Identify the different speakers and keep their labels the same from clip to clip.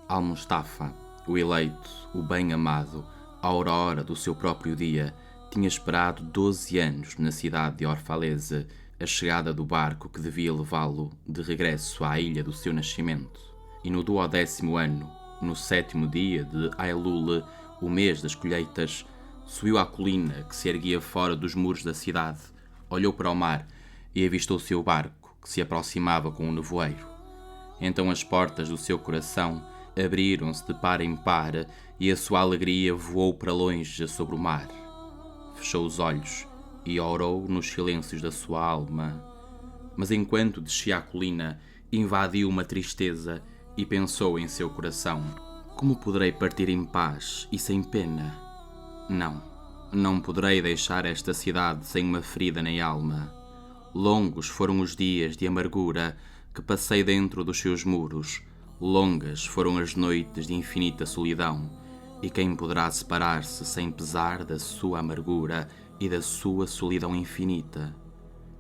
Speaker 1: Al-Mustafa, o eleito, o bem-amado, a aurora do seu próprio dia, tinha esperado 12 anos na cidade de Orfalese a chegada do barco que devia levá-lo de regresso à ilha do seu nascimento. E no 12º ano, no 7º dia de Ailul, o mês das colheitas, subiu à colina que se erguia fora dos muros da cidade, olhou para o mar e avistou seu barco que se aproximava com um nevoeiro. Então as portas do seu coração abriram-se de par em par e a sua alegria voou para longe sobre o mar. Fechou os olhos e orou nos silêncios da sua alma. Mas enquanto descia a colina, invadiu uma tristeza e pensou em seu coração: como poderei partir em paz e sem pena? Não poderei deixar esta cidade sem uma ferida na alma. Longos foram os dias de amargura que passei dentro dos seus muros. Longas foram as noites de infinita solidão, e quem poderá separar-se sem pesar da sua amargura e da sua solidão infinita?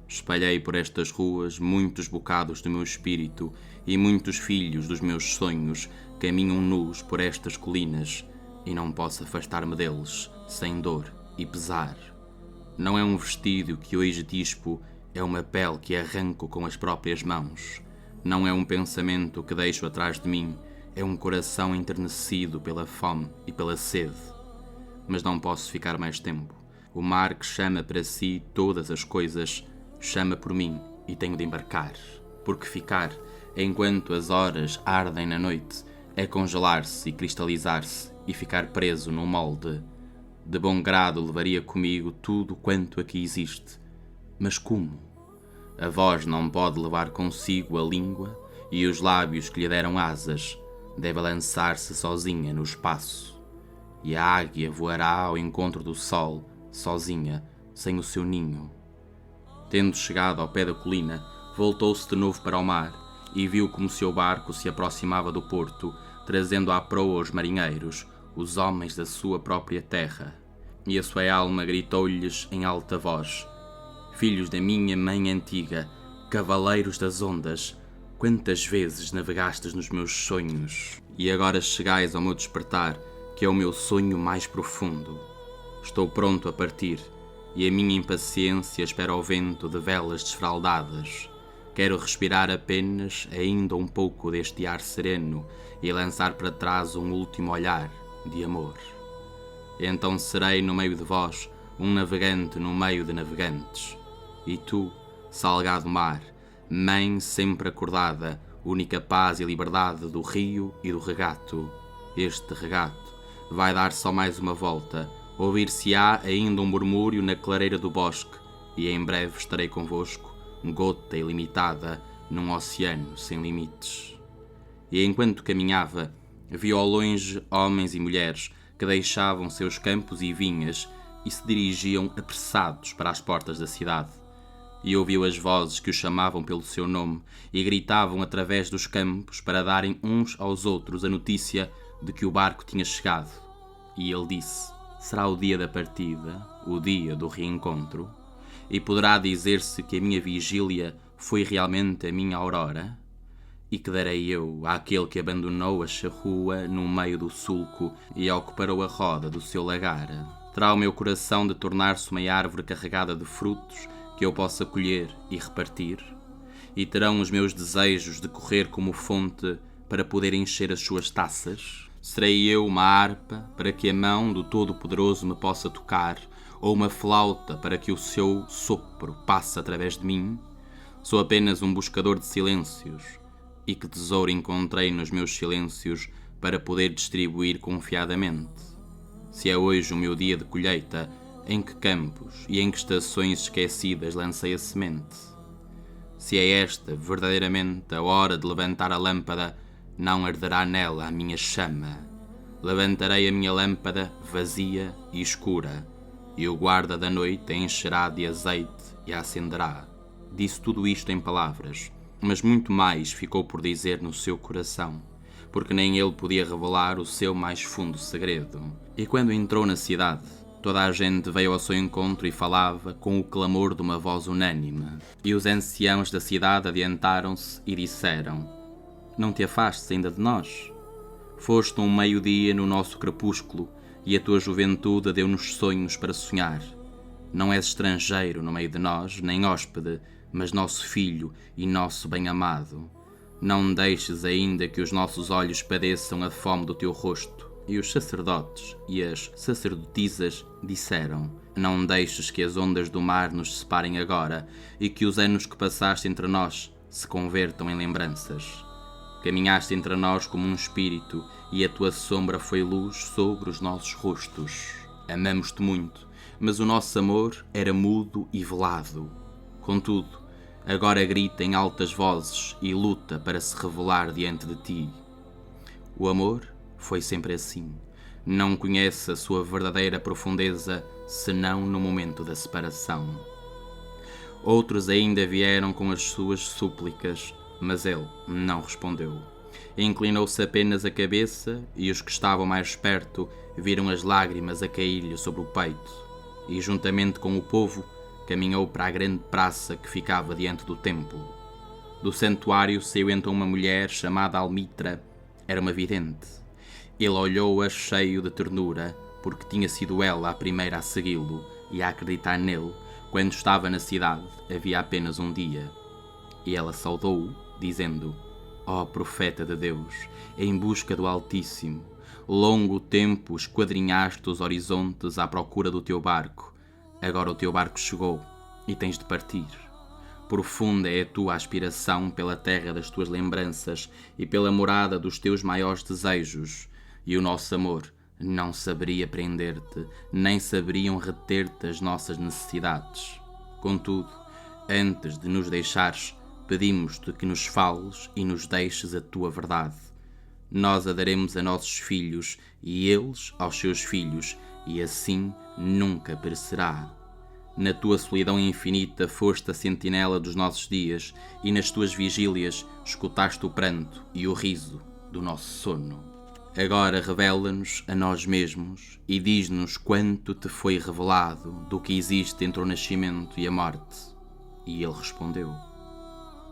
Speaker 1: Espalhei por estas ruas muitos bocados do meu espírito, e muitos filhos dos meus sonhos caminham nus por estas colinas, e não posso afastar-me deles sem dor e pesar. Não é um vestido que hoje dispo, é uma pele que arranco com as próprias mãos. Não é um pensamento que deixo atrás de mim, é um coração enternecido pela fome e pela sede. Mas não posso ficar mais tempo. O mar que chama para si todas as coisas, chama por mim e tenho de embarcar. Porque ficar, enquanto as horas ardem na noite, é congelar-se e cristalizar-se e ficar preso num molde. De bom grado levaria comigo tudo quanto aqui existe. Mas como? A voz não pode levar consigo a língua e os lábios que lhe deram asas. Deve lançar-se sozinha no espaço. E a águia voará ao encontro do sol, sozinha, sem o seu ninho. Tendo chegado ao pé da colina, voltou-se de novo para o mar e viu como seu barco se aproximava do porto, trazendo à proa os marinheiros, os homens da sua própria terra. E a sua alma gritou-lhes em alta voz: filhos da minha mãe antiga, cavaleiros das ondas, quantas vezes navegastes nos meus sonhos, e agora chegais ao meu despertar, que é o meu sonho mais profundo. Estou pronto a partir, e a minha impaciência espera o vento de velas desfraldadas. Quero respirar apenas ainda um pouco deste ar sereno e lançar para trás um último olhar de amor. Então serei no meio de vós um navegante no meio de navegantes. E tu, salgado mar, mãe sempre acordada, única paz e liberdade do rio e do regato. Este regato vai dar só mais uma volta, ouvir-se-á ainda um murmúrio na clareira do bosque, e em breve estarei convosco, gota ilimitada, num oceano sem limites. E enquanto caminhava, vi ao longe homens e mulheres que deixavam seus campos e vinhas e se dirigiam apressados para as portas da cidade. E ouviu as vozes que o chamavam pelo seu nome e gritavam através dos campos para darem uns aos outros a notícia de que o barco tinha chegado. E ele disse: será o dia da partida, o dia do reencontro? E poderá dizer-se que a minha vigília foi realmente a minha aurora? E que darei eu àquele que abandonou a charrua no meio do sulco e ao que parou a roda do seu lagar? Terá o meu coração de tornar-se uma árvore carregada de frutos que eu possa colher e repartir? E terão os meus desejos de correr como fonte para poder encher as suas taças? Serei eu uma harpa para que a mão do Todo-Poderoso me possa tocar, ou uma flauta para que o seu sopro passe através de mim? Sou apenas um buscador de silêncios. E que tesouro encontrei nos meus silêncios para poder distribuir confiadamente? Se é hoje o meu dia de colheita, em que campos e em que estações esquecidas lancei a semente? Se é esta verdadeiramente a hora de levantar a lâmpada, não arderá nela a minha chama. Levantarei a minha lâmpada vazia e escura, e o guarda da noite a encherá de azeite e a acenderá. Disse tudo isto em palavras, mas muito mais ficou por dizer no seu coração, porque nem ele podia revelar o seu mais fundo segredo. E quando entrou na cidade, toda a gente veio ao seu encontro e falava com o clamor de uma voz unânime. E os anciãos da cidade adiantaram-se e disseram: não te afastes ainda de nós? Foste um meio-dia no nosso crepúsculo, e a tua juventude deu-nos sonhos para sonhar. Não és estrangeiro no meio de nós, nem hóspede, mas nosso filho e nosso bem-amado. Não deixes ainda que os nossos olhos padeçam a fome do teu rosto. E os sacerdotes e as sacerdotisas disseram: Não deixes que as ondas do mar nos separem agora, e que os anos que passaste entre nós se convertam em lembranças. Caminhaste entre nós como um espírito, e a tua sombra foi luz sobre os nossos rostos. Amamos-te muito, mas o nosso amor era mudo e velado. Contudo, agora grita em altas vozes e luta para se revelar diante de ti. O amor foi sempre assim. Não conhece a sua verdadeira profundeza senão no momento da separação. Outros ainda vieram com as suas súplicas, mas ele não respondeu. Inclinou-se apenas a cabeça, e os que estavam mais perto viram as lágrimas a cair-lhe sobre o peito, e juntamente com o povo caminhou para a grande praça que ficava diante do templo. Do santuário saiu então uma mulher chamada Almitra. Era uma vidente. Ele olhou-a cheio de ternura, porque tinha sido ela a primeira a segui-lo e a acreditar nele, quando estava na cidade havia apenas um dia. E ela saudou-o, dizendo: Ó profeta de Deus, em busca do Altíssimo, longo tempo esquadrinhaste os horizontes à procura do teu barco. Agora o teu barco chegou e tens de partir. Profunda é a tua aspiração pela terra das tuas lembranças e pela morada dos teus maiores desejos, e o nosso amor não saberia prender-te, nem saberiam reter-te as nossas necessidades. Contudo, antes de nos deixares, pedimos-te que nos fales e nos deixes a tua verdade. Nós a daremos a nossos filhos e eles aos seus filhos, e assim nunca perecerá. Na tua solidão infinita foste a sentinela dos nossos dias, e nas tuas vigílias escutaste o pranto e o riso do nosso sono. Agora revela-nos a nós mesmos e diz-nos quanto te foi revelado do que existe entre o nascimento e a morte. E ele respondeu: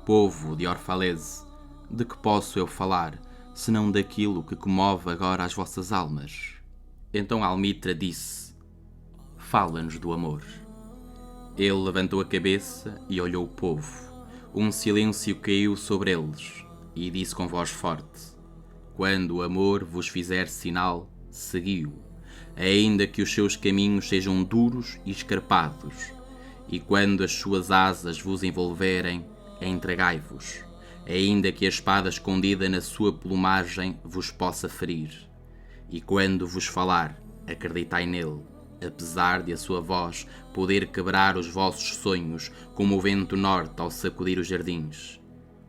Speaker 1: Povo de Orfalese, de que posso eu falar, senão daquilo que comove agora as vossas almas? Então Almitra disse: Fala-nos do amor. Ele levantou a cabeça e olhou o povo. Um silêncio caiu sobre eles, e disse com voz forte: Quando o amor vos fizer sinal, segui-o, ainda que os seus caminhos sejam duros e escarpados, e quando as suas asas vos envolverem, entregai-vos, ainda que a espada escondida na sua plumagem vos possa ferir. E quando vos falar, acreditai nele, apesar de a sua voz poder quebrar os vossos sonhos como o vento norte ao sacudir os jardins.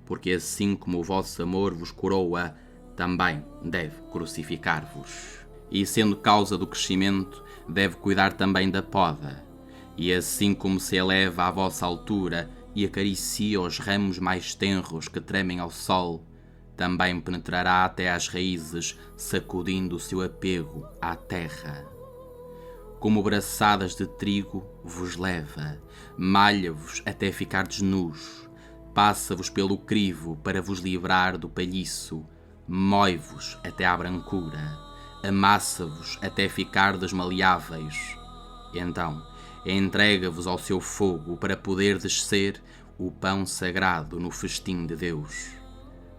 Speaker 1: Porque assim como o vosso amor vos coroa, também deve crucificar-vos. E sendo causa do crescimento, deve cuidar também da poda. E assim como se eleva à vossa altura e acaricia os ramos mais tenros que tremem ao sol, também penetrará até às raízes, sacudindo o seu apego à terra. Como braçadas de trigo vos leva, malha-vos até ficardes nus, passa-vos pelo crivo para vos livrar do palhiço, mói-vos até à brancura, amassa-vos até ficardes maleáveis. Então, entrega-vos ao seu fogo para poderdes ser o pão sagrado no festim de Deus.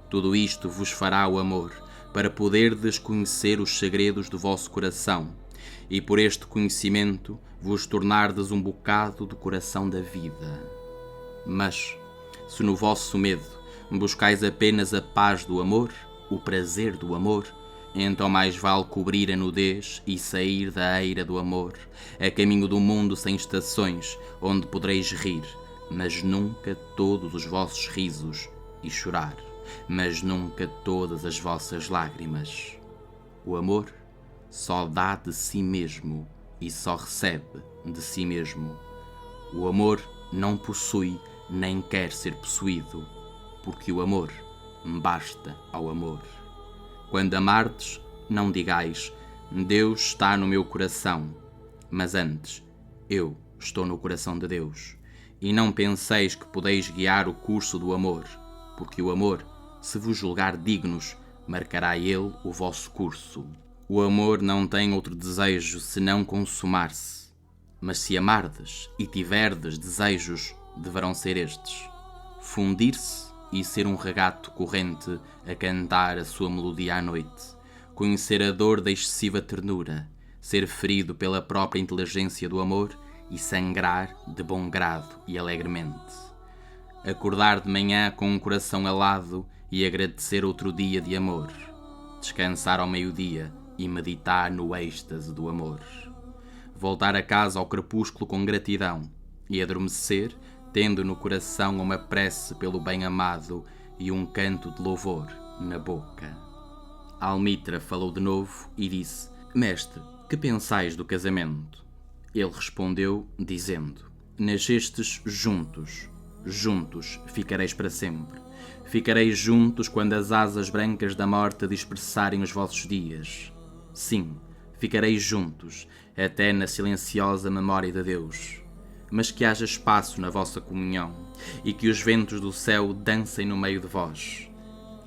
Speaker 1: Tudo isto vos fará o amor, para poderdes conhecer os segredos do vosso coração, e por este conhecimento vos tornardes um bocado do coração da vida. Mas, se no vosso medo buscais apenas a paz do amor, o prazer do amor, então mais vale cobrir a nudez e sair da eira do amor, a caminho do mundo sem estações, onde podereis rir, mas nunca todos os vossos risos, e chorar, mas nunca todas as vossas lágrimas. O amor só dá de si mesmo e só recebe de si mesmo. O amor não possui nem quer ser possuído, porque o amor basta ao amor. Quando amardes, não digais: Deus está no meu coração, mas antes: eu estou no coração de Deus. E não penseis que podeis guiar o curso do amor, porque o amor, se vos julgar dignos, marcará ele o vosso curso. O amor não tem outro desejo senão consumar-se. Mas se amardes e tiverdes desejos, deverão ser estes: fundir-se e ser um regato corrente a cantar a sua melodia à noite, conhecer a dor da excessiva ternura, ser ferido pela própria inteligência do amor e sangrar de bom grado e alegremente. Acordar de manhã com um coração alado e agradecer outro dia de amor. Descansar ao meio-dia e meditar no êxtase do amor. Voltar a casa ao crepúsculo com gratidão e adormecer, tendo no coração uma prece pelo bem-amado e um canto de louvor na boca. Almitra falou de novo e disse: Mestre, que pensais do casamento? Ele respondeu, dizendo: Nascestes juntos, juntos ficareis para sempre. Ficareis juntos quando as asas brancas da morte dispersarem os vossos dias. Sim, ficareis juntos, até na silenciosa memória de Deus. Mas que haja espaço na vossa comunhão e que os ventos do céu dancem no meio de vós.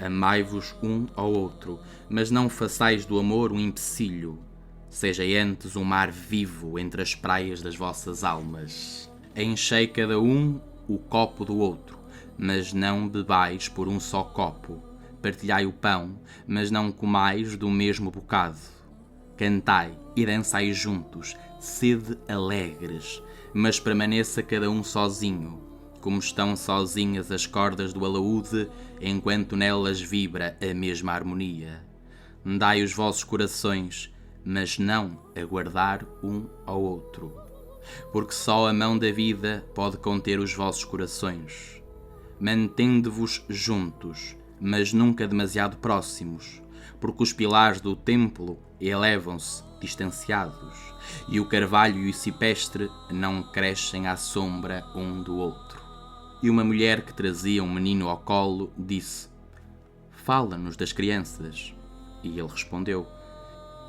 Speaker 1: Amai-vos um ao outro, mas não façais do amor um empecilho. Seja antes um mar vivo entre as praias das vossas almas. Enchei cada um o copo do outro, mas não bebais por um só copo. Partilhai o pão, mas não comais do mesmo bocado. Cantai e dançai juntos, sede alegres, mas permaneça cada um sozinho, como estão sozinhas as cordas do alaúde, enquanto nelas vibra a mesma harmonia. Dai os vossos corações, mas não aguardar um ao outro, porque só a mão da vida pode conter os vossos corações. Mantende-vos juntos, mas nunca demasiado próximos, porque os pilares do templo elevam-se distanciados, e o carvalho e o cipestre não crescem à sombra um do outro. E uma mulher que trazia um menino ao colo disse: Fala-nos das crianças. E ele respondeu: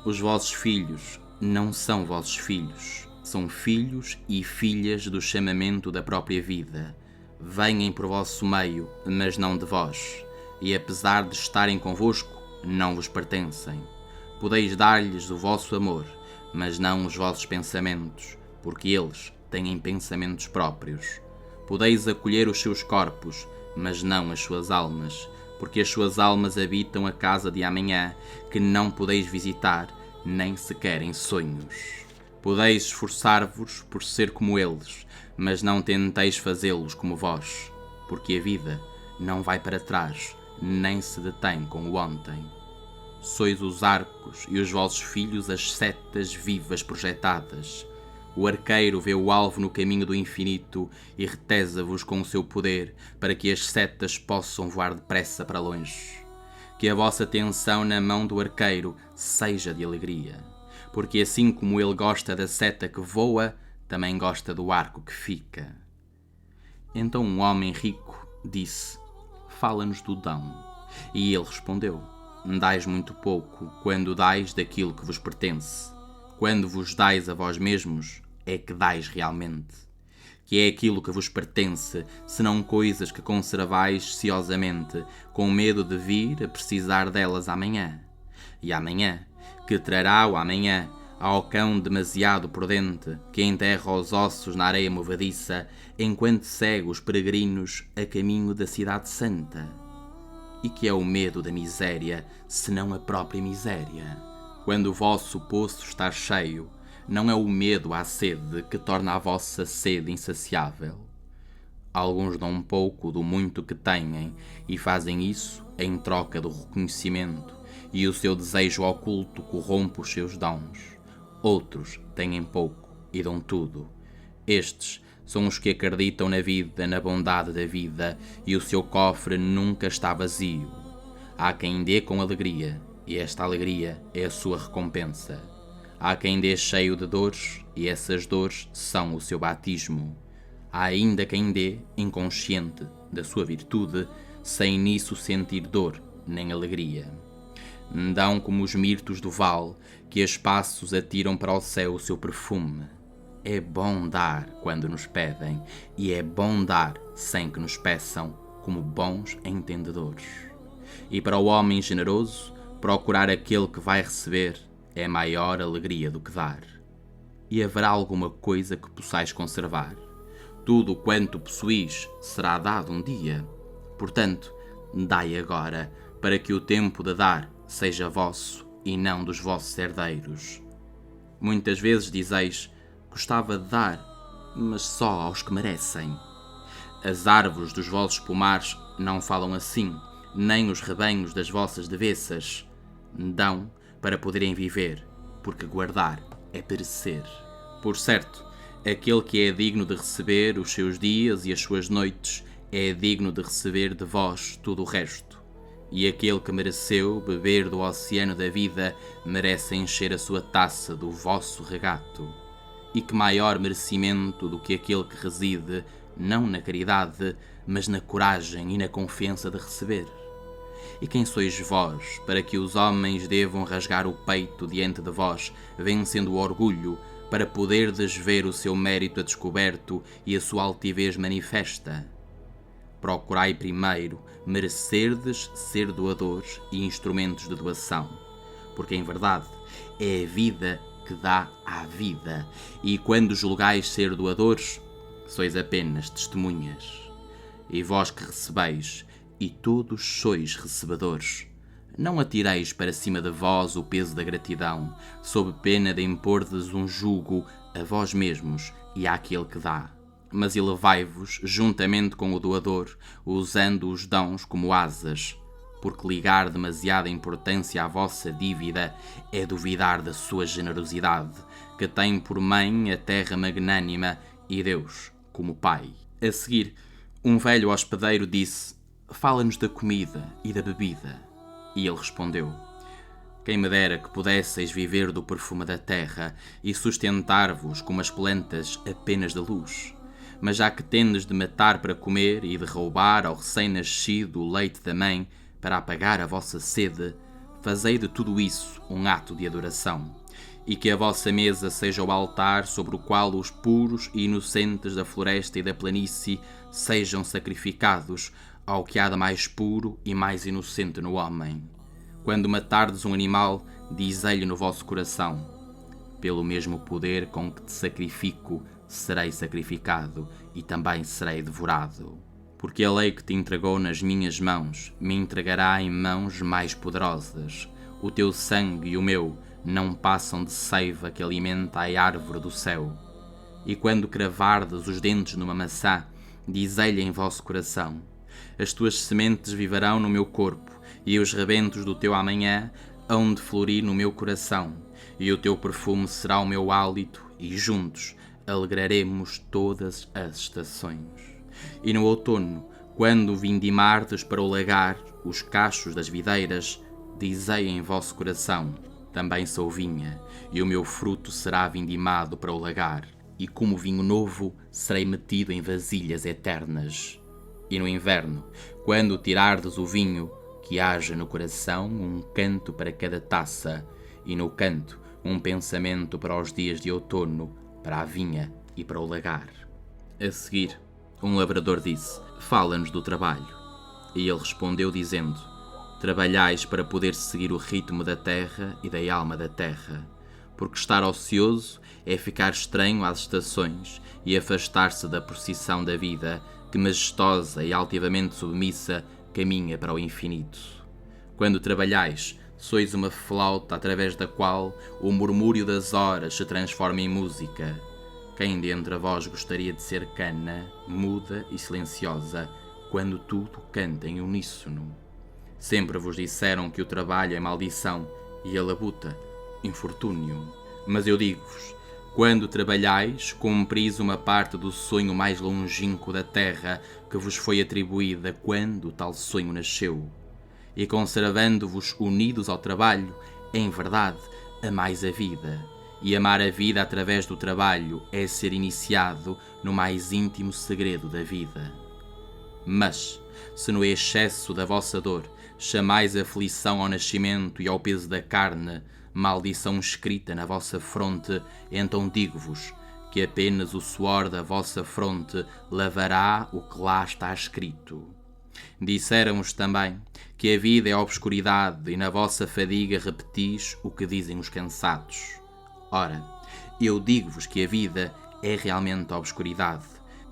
Speaker 1: Os vossos filhos não são vossos filhos, são filhos e filhas do chamamento da própria vida. Venham por vosso meio, mas não de vós, e apesar de estarem convosco, não vos pertencem. Podeis dar-lhes o vosso amor, mas não os vossos pensamentos, porque eles têm pensamentos próprios. Podeis acolher os seus corpos, mas não as suas almas, porque as suas almas habitam a casa de amanhã, que não podeis visitar, nem sequer em sonhos. Podeis esforçar-vos por ser como eles, mas não tenteis fazê-los como vós, porque a vida não vai para trás, nem se detém com o ontem. Sois os arcos e os vossos filhos as setas vivas projetadas. O arqueiro vê o alvo no caminho do infinito e retesa-vos com o seu poder para que as setas possam voar depressa para longe. Que a vossa atenção na mão do arqueiro seja de alegria, porque assim como ele gosta da seta que voa, também gosta do arco que fica. Então um homem rico disse: Fala-nos do dão. E ele respondeu: Dais muito pouco quando dais daquilo que vos pertence. Quando vos dais a vós mesmos, é que dais realmente. Que é aquilo que vos pertence, senão coisas que conservais ciosamente, com medo de vir a precisar delas amanhã. E amanhã, que trará o amanhã, ao cão demasiado prudente, que enterra os ossos na areia movediça, enquanto segue os peregrinos a caminho da cidade santa. E que é o medo da miséria, senão a própria miséria? Quando o vosso poço está cheio, não é o medo à sede que torna a vossa sede insaciável. Alguns dão um pouco do muito que têm e fazem isso em troca do reconhecimento, e o seu desejo oculto corrompe os seus dons. Outros têm pouco e dão tudo. Estes são os que acreditam na vida, na bondade da vida, e o seu cofre nunca está vazio. Há quem dê com alegria, e esta alegria é a sua recompensa. Há quem dê cheio de dores, e essas dores são o seu batismo. Há ainda quem dê, inconsciente da sua virtude, sem nisso sentir dor nem alegria. Dão como os mirtos do vale, que a espaços atiram para o céu o seu perfume. É bom dar quando nos pedem, e é bom dar sem que nos peçam, como bons entendedores. E para o homem generoso, procurar aquele que vai receber é maior alegria do que dar. E haverá alguma coisa que possais conservar. Tudo quanto possuís será dado um dia. Portanto, dai agora, para que o tempo de dar seja vosso e não dos vossos herdeiros. Muitas vezes dizeis: gostava de dar, mas só aos que merecem. As árvores dos vossos pomares não falam assim, nem os rebanhos das vossas devessas. Dão para poderem viver, porque guardar é perecer. Por certo, aquele que é digno de receber os seus dias e as suas noites é digno de receber de vós tudo o resto. E aquele que mereceu beber do oceano da vida merece encher a sua taça do vosso regato. E que maior merecimento do que aquele que reside, não na caridade, mas na coragem e na confiança de receber? E quem sois vós, para que os homens devam rasgar o peito diante de vós, vencendo o orgulho, para poderdes ver o seu mérito a descoberto e a sua altivez manifesta? Procurai primeiro merecerdes ser doadores e instrumentos de doação, porque em verdade é a vida que dá à vida, e quando julgais ser doadores, sois apenas testemunhas. E vós que recebeis, e todos sois recebedores, não atireis para cima de vós o peso da gratidão, sob pena de impordes um jugo a vós mesmos e àquele que dá. Mas elevai-vos juntamente com o doador, usando os dons como asas, porque ligar demasiada importância à vossa dívida é duvidar da sua generosidade, que tem por mãe a terra magnânima e Deus como Pai. A seguir, um velho hospedeiro disse: fala-nos da comida e da bebida. E ele respondeu: quem me dera que pudesseis viver do perfume da terra e sustentar-vos como as plantas apenas da luz. Mas já que tendes de matar para comer e de roubar ao recém-nascido o leite da mãe para apagar a vossa sede, fazei de tudo isso um ato de adoração, e que a vossa mesa seja o altar sobre o qual os puros e inocentes da floresta e da planície sejam sacrificados ao que há de mais puro e mais inocente no homem. Quando matardes um animal, dizei-lhe no vosso coração: pelo mesmo poder com que te sacrifico, serei sacrificado e também serei devorado. Porque a lei que te entregou nas minhas mãos me entregará em mãos mais poderosas. O teu sangue e o meu não passam de seiva que alimenta a árvore do céu. E quando cravardes os dentes numa maçã, dizei-lhe em vosso coração: as tuas sementes viverão no meu corpo, e os rebentos do teu amanhã hão de florir no meu coração, e o teu perfume será o meu hálito, e juntos alegraremos todas as estações. E no outono, quando vindimardes para o lagar os cachos das videiras, dizei em vosso coração: também sou vinha, e o meu fruto será vindimado para o lagar, e como vinho novo serei metido em vasilhas eternas. E no inverno, quando tirardes o vinho, que haja no coração um canto para cada taça, e no canto um pensamento para os dias de outono, para a vinha e para o lagar. A seguir, um lavrador disse: fala-nos do trabalho. E ele respondeu dizendo: trabalhais para poder seguir o ritmo da terra e da alma da terra, porque estar ocioso é ficar estranho às estações e afastar-se da procissão da vida, que majestosa e altivamente submissa caminha para o infinito. Quando trabalhais, sois uma flauta através da qual o murmúrio das horas se transforma em música. Quem dentre vós gostaria de ser cana, muda e silenciosa, quando tudo canta em uníssono? Sempre vos disseram que o trabalho é maldição e a labuta, infortúnio. Mas eu digo-vos, quando trabalhais, cumpris uma parte do sonho mais longínquo da terra que vos foi atribuída quando tal sonho nasceu. E conservando-vos unidos ao trabalho, em verdade, amais a vida. E amar a vida através do trabalho é ser iniciado no mais íntimo segredo da vida. Mas, se no excesso da vossa dor chamais aflição ao nascimento e ao peso da carne, maldição escrita na vossa fronte, então digo-vos que apenas o suor da vossa fronte lavará o que lá está escrito. Disseram-vos também que a vida é obscuridade e na vossa fadiga repetis o que dizem os cansados. Ora, eu digo-vos que a vida é realmente a obscuridade,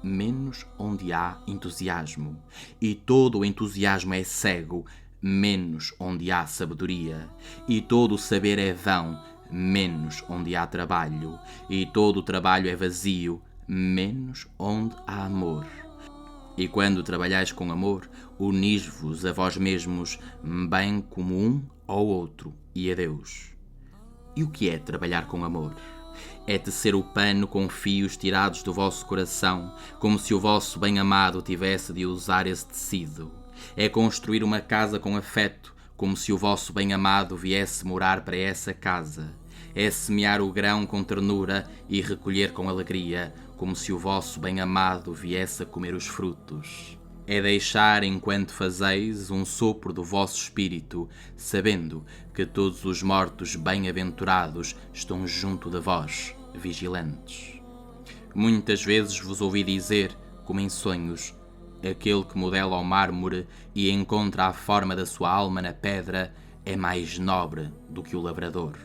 Speaker 1: menos onde há entusiasmo, e todo o entusiasmo é cego, menos onde há sabedoria, e todo o saber é vão, menos onde há trabalho, e todo o trabalho é vazio, menos onde há amor. E quando trabalhais com amor, unis-vos a vós mesmos, bem como um ao outro e a Deus. E o que é trabalhar com amor? É tecer o pano com fios tirados do vosso coração, como se o vosso bem-amado tivesse de usar esse tecido. É construir uma casa com afeto, como se o vosso bem-amado viesse morar para essa casa. É semear o grão com ternura e recolher com alegria, como se o vosso bem-amado viesse a comer os frutos. É deixar, enquanto fazeis, um sopro do vosso espírito, sabendo que todos os mortos bem-aventurados estão junto de vós, vigilantes. Muitas vezes vos ouvi dizer, como em sonhos, aquele que modela o mármore e encontra a forma da sua alma na pedra é mais nobre do que o lavrador.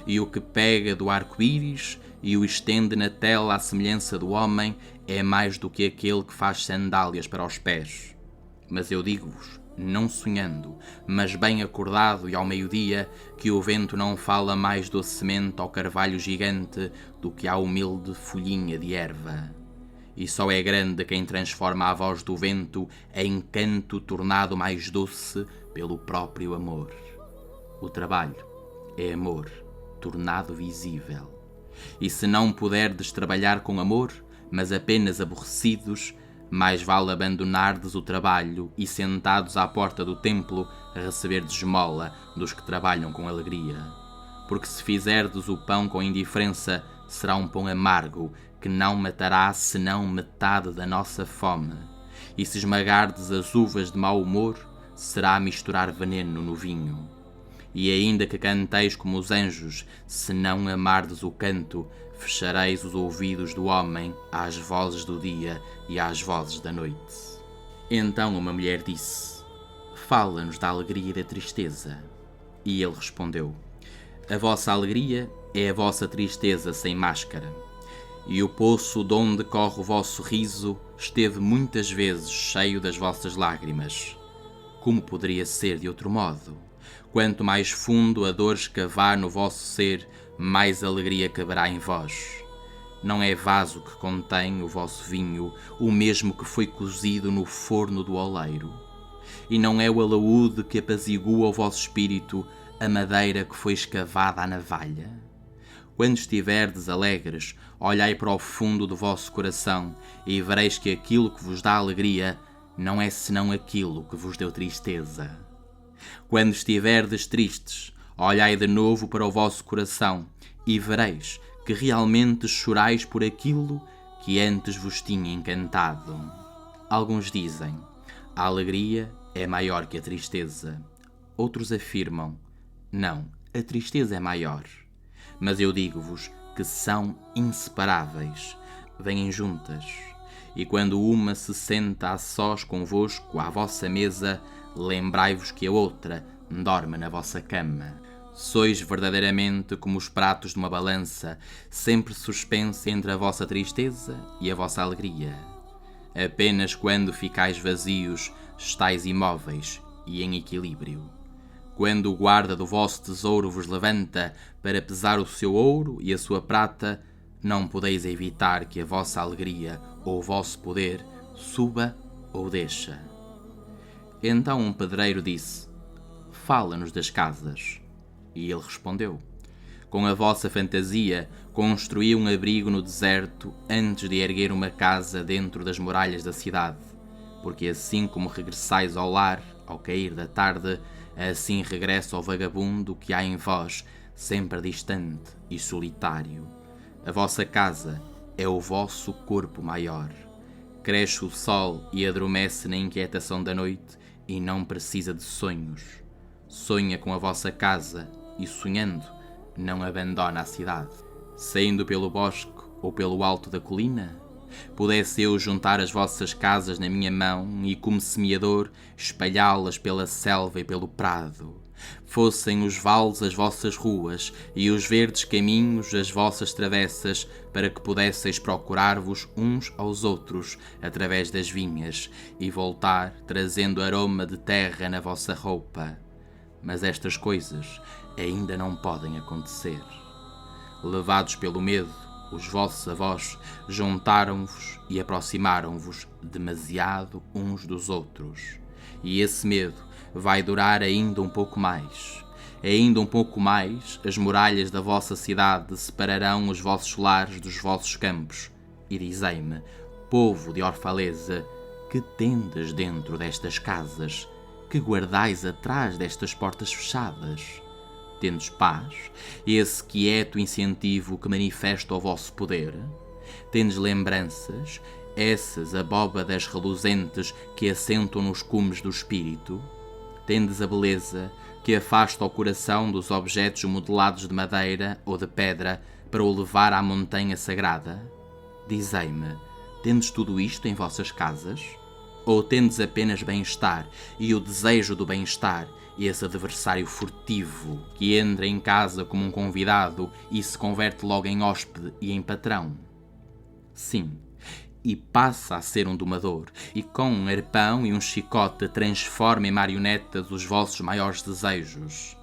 Speaker 1: E o que pega do arco-íris e o estende na tela à semelhança do homem é mais do que aquele que faz sandálias para os pés. Mas eu digo-vos, não sonhando, mas bem acordado e ao meio-dia, que o vento não fala mais docemente ao carvalho gigante do que à humilde folhinha de erva. E só é grande quem transforma a voz do vento em canto tornado mais doce pelo próprio amor. O trabalho é amor, tornado visível. E se não puderdes trabalhar com amor, mas apenas aborrecidos, mais vale abandonardes o trabalho e sentados à porta do templo a receberdes esmola dos que trabalham com alegria. Porque se fizerdes o pão com indiferença, será um pão amargo, que não matará senão metade da nossa fome. E se esmagardes as uvas de mau humor, será misturar veneno no vinho. E ainda que canteis como os anjos, se não amardes o canto, fechareis os ouvidos do homem às vozes do dia e às vozes da noite. Então uma mulher disse: fala-nos da alegria e da tristeza. E ele respondeu: a vossa alegria é a vossa tristeza sem máscara. E o poço de onde corre o vosso riso esteve muitas vezes cheio das vossas lágrimas. Como poderia ser de outro modo? Quanto mais fundo a dor escavar no vosso ser, mais alegria caberá em vós. Não é vaso que contém o vosso vinho, o mesmo que foi cozido no forno do oleiro. E não é o alaúde que apazigua o vosso espírito, a madeira que foi escavada à navalha. Quando estiverdes alegres, olhai para o fundo do vosso coração e vereis que aquilo que vos dá alegria não é senão aquilo que vos deu tristeza. Quando estiverdes tristes, olhai de novo para o vosso coração e vereis que realmente chorais por aquilo que antes vos tinha encantado. Alguns dizem: a alegria é maior que a tristeza. Outros afirmam: não, a tristeza é maior. Mas eu digo-vos que são inseparáveis, vêm juntas. E quando uma se senta a sós convosco à vossa mesa, lembrai-vos que a outra dorme na vossa cama. Sois verdadeiramente como os pratos de uma balança, sempre suspensa entre a vossa tristeza e a vossa alegria. Apenas quando ficais vazios, estáis imóveis e em equilíbrio. Quando o guarda do vosso tesouro vos levanta para pesar o seu ouro e a sua prata, não podeis evitar que a vossa alegria ou o vosso poder suba ou desça. Então um pedreiro disse: fala-nos das casas. E ele respondeu: com a vossa fantasia construí um abrigo no deserto antes de erguer uma casa dentro das muralhas da cidade, porque assim como regressais ao lar ao cair da tarde, assim regressa o vagabundo que há em vós, sempre distante e solitário. A vossa casa é o vosso corpo maior. Cresce o sol e adormece na inquietação da noite e não precisa de sonhos. Sonha com a vossa casa e, sonhando, não abandona a cidade. Saindo pelo bosque ou pelo alto da colina, Pudesse eu juntar as vossas casas na minha mão e, como semeador, espalhá-las pela selva e pelo prado. Fossem os vales as vossas ruas e os verdes caminhos as vossas travessas, para que pudesseis procurar-vos uns aos outros através das vinhas e voltar trazendo aroma de terra na vossa roupa. Mas estas coisas ainda não podem acontecer. Levados pelo medo, os vossos avós juntaram-vos e aproximaram-vos demasiado uns dos outros. E esse medo vai durar ainda um pouco mais. Ainda um pouco mais, as muralhas da vossa cidade separarão os vossos lares dos vossos campos. E dizei-me, povo de Orfaleza, que tendes dentro destas casas, que guardais atrás destas portas fechadas? Tendes paz, esse quieto incentivo que manifesta o vosso poder? Tendes lembranças, essas abóbadas reluzentes que assentam nos cumes do espírito? Tendes a beleza que afasta o coração dos objetos modelados de madeira ou de pedra para o levar à montanha sagrada? Dizei-me, tendes tudo isto em vossas casas? Ou tendes apenas bem-estar e o desejo do bem-estar, esse adversário furtivo que entra em casa como um convidado e se converte logo em hóspede e em patrão? Sim, e passa a ser um domador, e com um arpão e um chicote transforma em marionetas os vossos maiores desejos.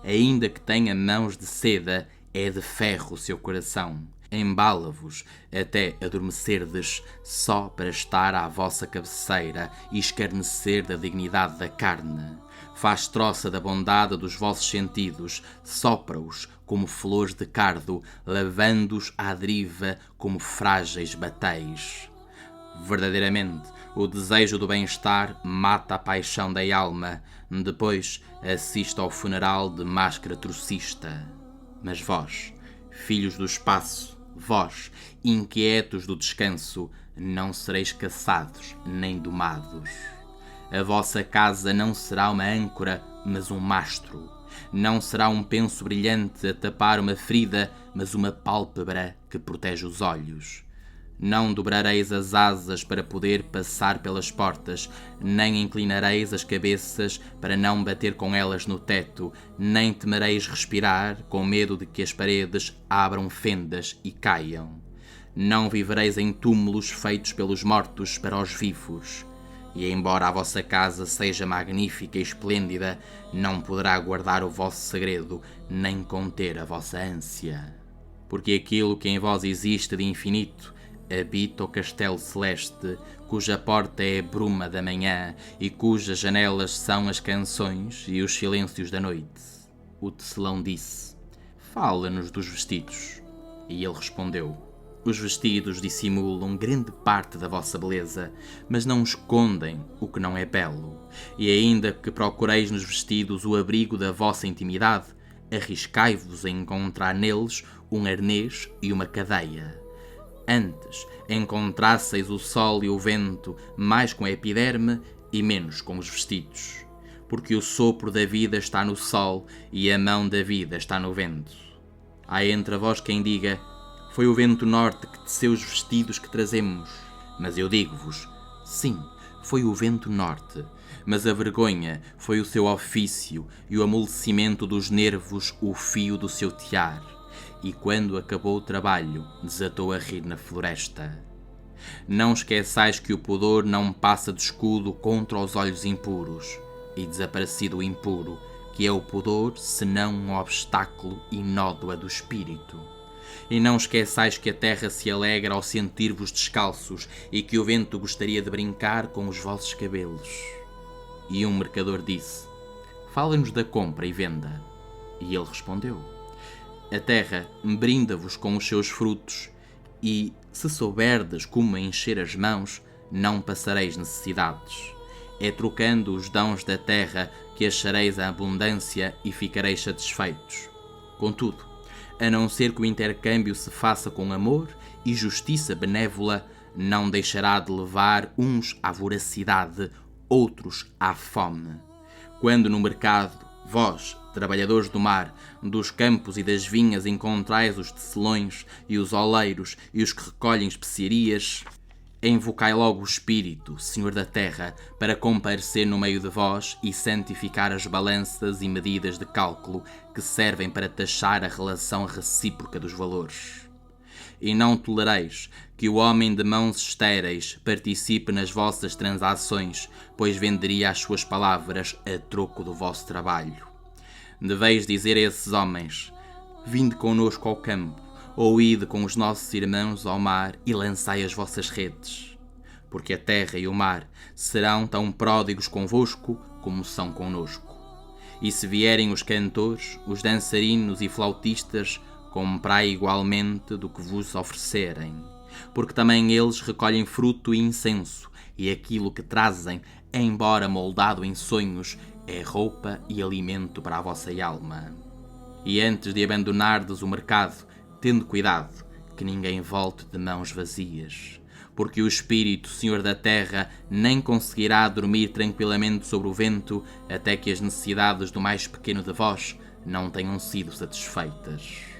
Speaker 1: Ainda que tenha mãos de seda, é de ferro o seu coração. Embala-vos até adormecerdes só para estar à vossa cabeceira e escarnecer da dignidade da carne. Faz troça da bondade dos vossos sentidos, sopra-os como flores de cardo, lavando-os à deriva como frágeis batéis. Verdadeiramente, o desejo do bem-estar mata a paixão da alma, depois assiste ao funeral de máscara trocista. Mas vós, filhos do espaço, vós, inquietos do descanso, não sereis caçados nem domados. A vossa casa não será uma âncora, mas um mastro. Não será um penso brilhante a tapar uma ferida, mas uma pálpebra que protege os olhos. Não dobrareis as asas para poder passar pelas portas, nem inclinareis as cabeças para não bater com elas no teto, nem temereis respirar com medo de que as paredes abram fendas e caiam. Não vivereis em túmulos feitos pelos mortos para os vivos. E embora a vossa casa seja magnífica e esplêndida, não poderá guardar o vosso segredo, nem conter a vossa ânsia. Porque aquilo que em vós existe de infinito habita o castelo celeste, cuja porta é a bruma da manhã e cujas janelas são as canções e os silêncios da noite. O tecelão disse, fala-nos dos vestidos. E ele respondeu, os vestidos dissimulam grande parte da vossa beleza, mas não escondem o que não é belo. E ainda que procureis nos vestidos o abrigo da vossa intimidade, arriscai-vos a encontrar neles um arnês e uma cadeia. Antes encontrasseis o sol e o vento mais com a epiderme e menos com os vestidos. Porque o sopro da vida está no sol e a mão da vida está no vento. Há entre vós quem diga, foi o vento norte que teceu os vestidos que trazemos. Mas eu digo-vos, sim, foi o vento norte, mas a vergonha foi o seu ofício e o amolecimento dos nervos o fio do seu tear. E quando acabou o trabalho, desatou a rir na floresta. Não esqueçais que o pudor não passa de escudo contra os olhos impuros, e desaparecido o impuro, que é o pudor, senão um obstáculo e nódoa do espírito. E não esqueçais que a terra se alegra ao sentir-vos descalços e que o vento gostaria de brincar com os vossos cabelos. E um mercador disse, fala-nos da compra e venda. E ele respondeu, a terra brinda-vos com os seus frutos e, se souberdes como encher as mãos, não passareis necessidades. É trocando os dons da terra que achareis a abundância e ficareis satisfeitos. Contudo, a não ser que o intercâmbio se faça com amor e justiça benévola, não deixará de levar uns à voracidade, outros à fome. Quando no mercado vós trabalhadores do mar, dos campos e das vinhas encontrais os tecelões e os oleiros e os que recolhem especiarias. Invocai logo o Espírito, Senhor da terra, para comparecer no meio de vós e santificar as balanças e medidas de cálculo que servem para taxar a relação recíproca dos valores. E não tolereis que o homem de mãos estéreis participe nas vossas transações, pois venderia as suas palavras a troco do vosso trabalho. Deveis dizer a esses homens: vinde connosco ao campo, ou ide com os nossos irmãos ao mar e lançai as vossas redes, porque a terra e o mar serão tão pródigos convosco como são conosco. E se vierem os cantores, os dançarinos e flautistas, comprai igualmente do que vos oferecerem, porque também eles recolhem fruto e incenso, e aquilo que trazem, embora moldado em sonhos, é roupa e alimento para a vossa alma. E antes de abandonardes o mercado, tendo cuidado que ninguém volte de mãos vazias, porque o Espírito, Senhor da terra, nem conseguirá dormir tranquilamente sobre o vento até que as necessidades do mais pequeno de vós não tenham sido satisfeitas.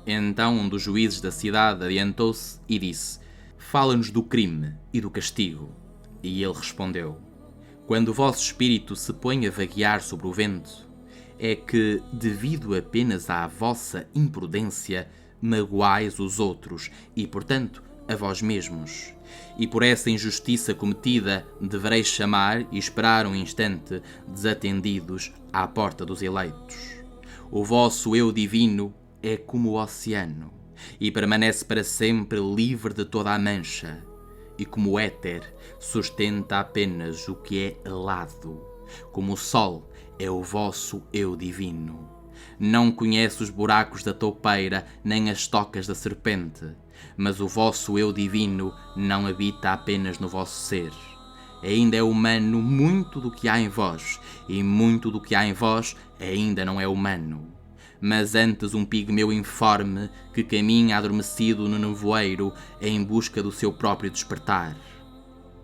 Speaker 1: Então um dos juízes da cidade adiantou-se e disse: fala-nos do crime e do castigo. E ele respondeu: quando o vosso espírito se põe a vaguear sobre o vento, é que, devido apenas à vossa imprudência, magoais os outros e, portanto, a vós mesmos. E por essa injustiça cometida devereis chamar e esperar um instante, desatendidos, à porta dos eleitos. O vosso eu divino é como o oceano, e permanece para sempre livre de toda a mancha, e como o éter sustenta apenas o que é alado, como o sol é o vosso eu divino. Não conhece os buracos da toupeira, nem as tocas da serpente, mas o vosso eu divino não habita apenas no vosso ser. Ainda é humano muito do que há em vós, e muito do que há em vós ainda não é humano. Mas antes um pigmeu informe que caminha adormecido no nevoeiro em busca do seu próprio despertar.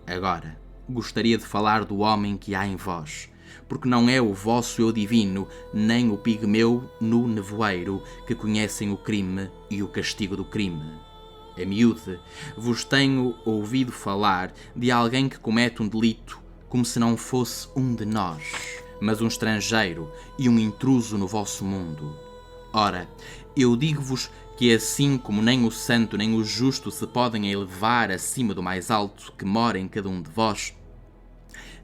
Speaker 1: Agora, gostaria de falar do homem que há em vós, porque não é o vosso eu divino, nem o pigmeu no nevoeiro, que conhecem o crime e o castigo do crime. A miúde, vos tenho ouvido falar de alguém que comete um delito como se não fosse um de nós, mas um estrangeiro e um intruso no vosso mundo. Ora, eu digo-vos que assim como nem o santo nem o justo se podem elevar acima do mais alto que mora em cada um de vós,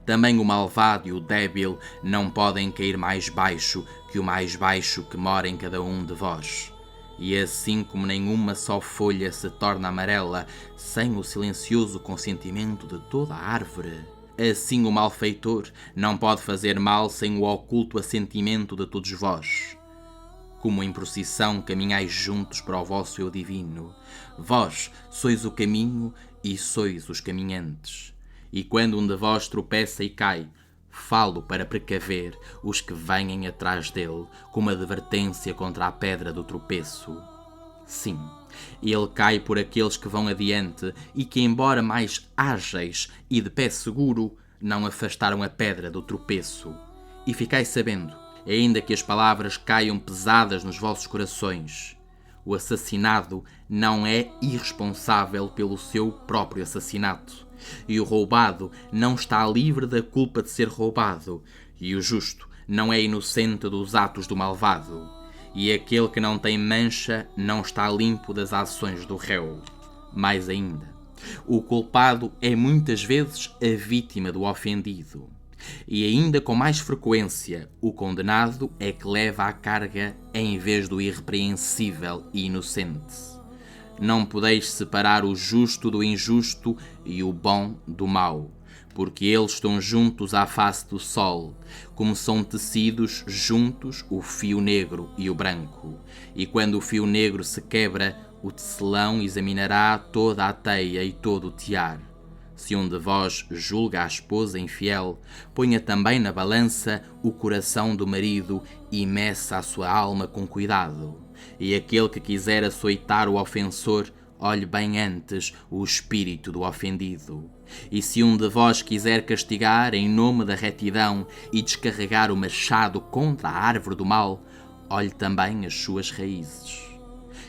Speaker 1: também o malvado e o débil não podem cair mais baixo que o mais baixo que mora em cada um de vós. E assim como nenhuma só folha se torna amarela sem o silencioso consentimento de toda a árvore, assim o malfeitor não pode fazer mal sem o oculto assentimento de todos vós. Como em procissão caminhais juntos para o vosso eu divino, vós sois o caminho e sois os caminhantes. E quando um de vós tropeça e cai, falo para precaver os que venham atrás dele, como advertência contra a pedra do tropeço. Sim, ele cai por aqueles que vão adiante e que, embora mais ágeis e de pé seguro, não afastaram a pedra do tropeço. E ficai sabendo, ainda que as palavras caiam pesadas nos vossos corações, o assassinado não é irresponsável pelo seu próprio assassinato, e o roubado não está livre da culpa de ser roubado, e o justo não é inocente dos atos do malvado, e aquele que não tem mancha não está limpo das ações do réu. Mais ainda, o culpado é muitas vezes a vítima do ofendido, e ainda com mais frequência o condenado é que leva a carga em vez do irrepreensível e inocente. Não podeis separar o justo do injusto e o bom do mau, porque eles estão juntos à face do sol, como são tecidos juntos o fio negro e o branco. E quando o fio negro se quebra, o tecelão examinará toda a teia e todo o tear. Se um de vós julga a esposa infiel, ponha também na balança o coração do marido e meça a sua alma com cuidado. E aquele que quiser açoitar o ofensor, olhe bem antes o espírito do ofendido. E se um de vós quiser castigar em nome da retidão e descarregar o machado contra a árvore do mal, olhe também as suas raízes.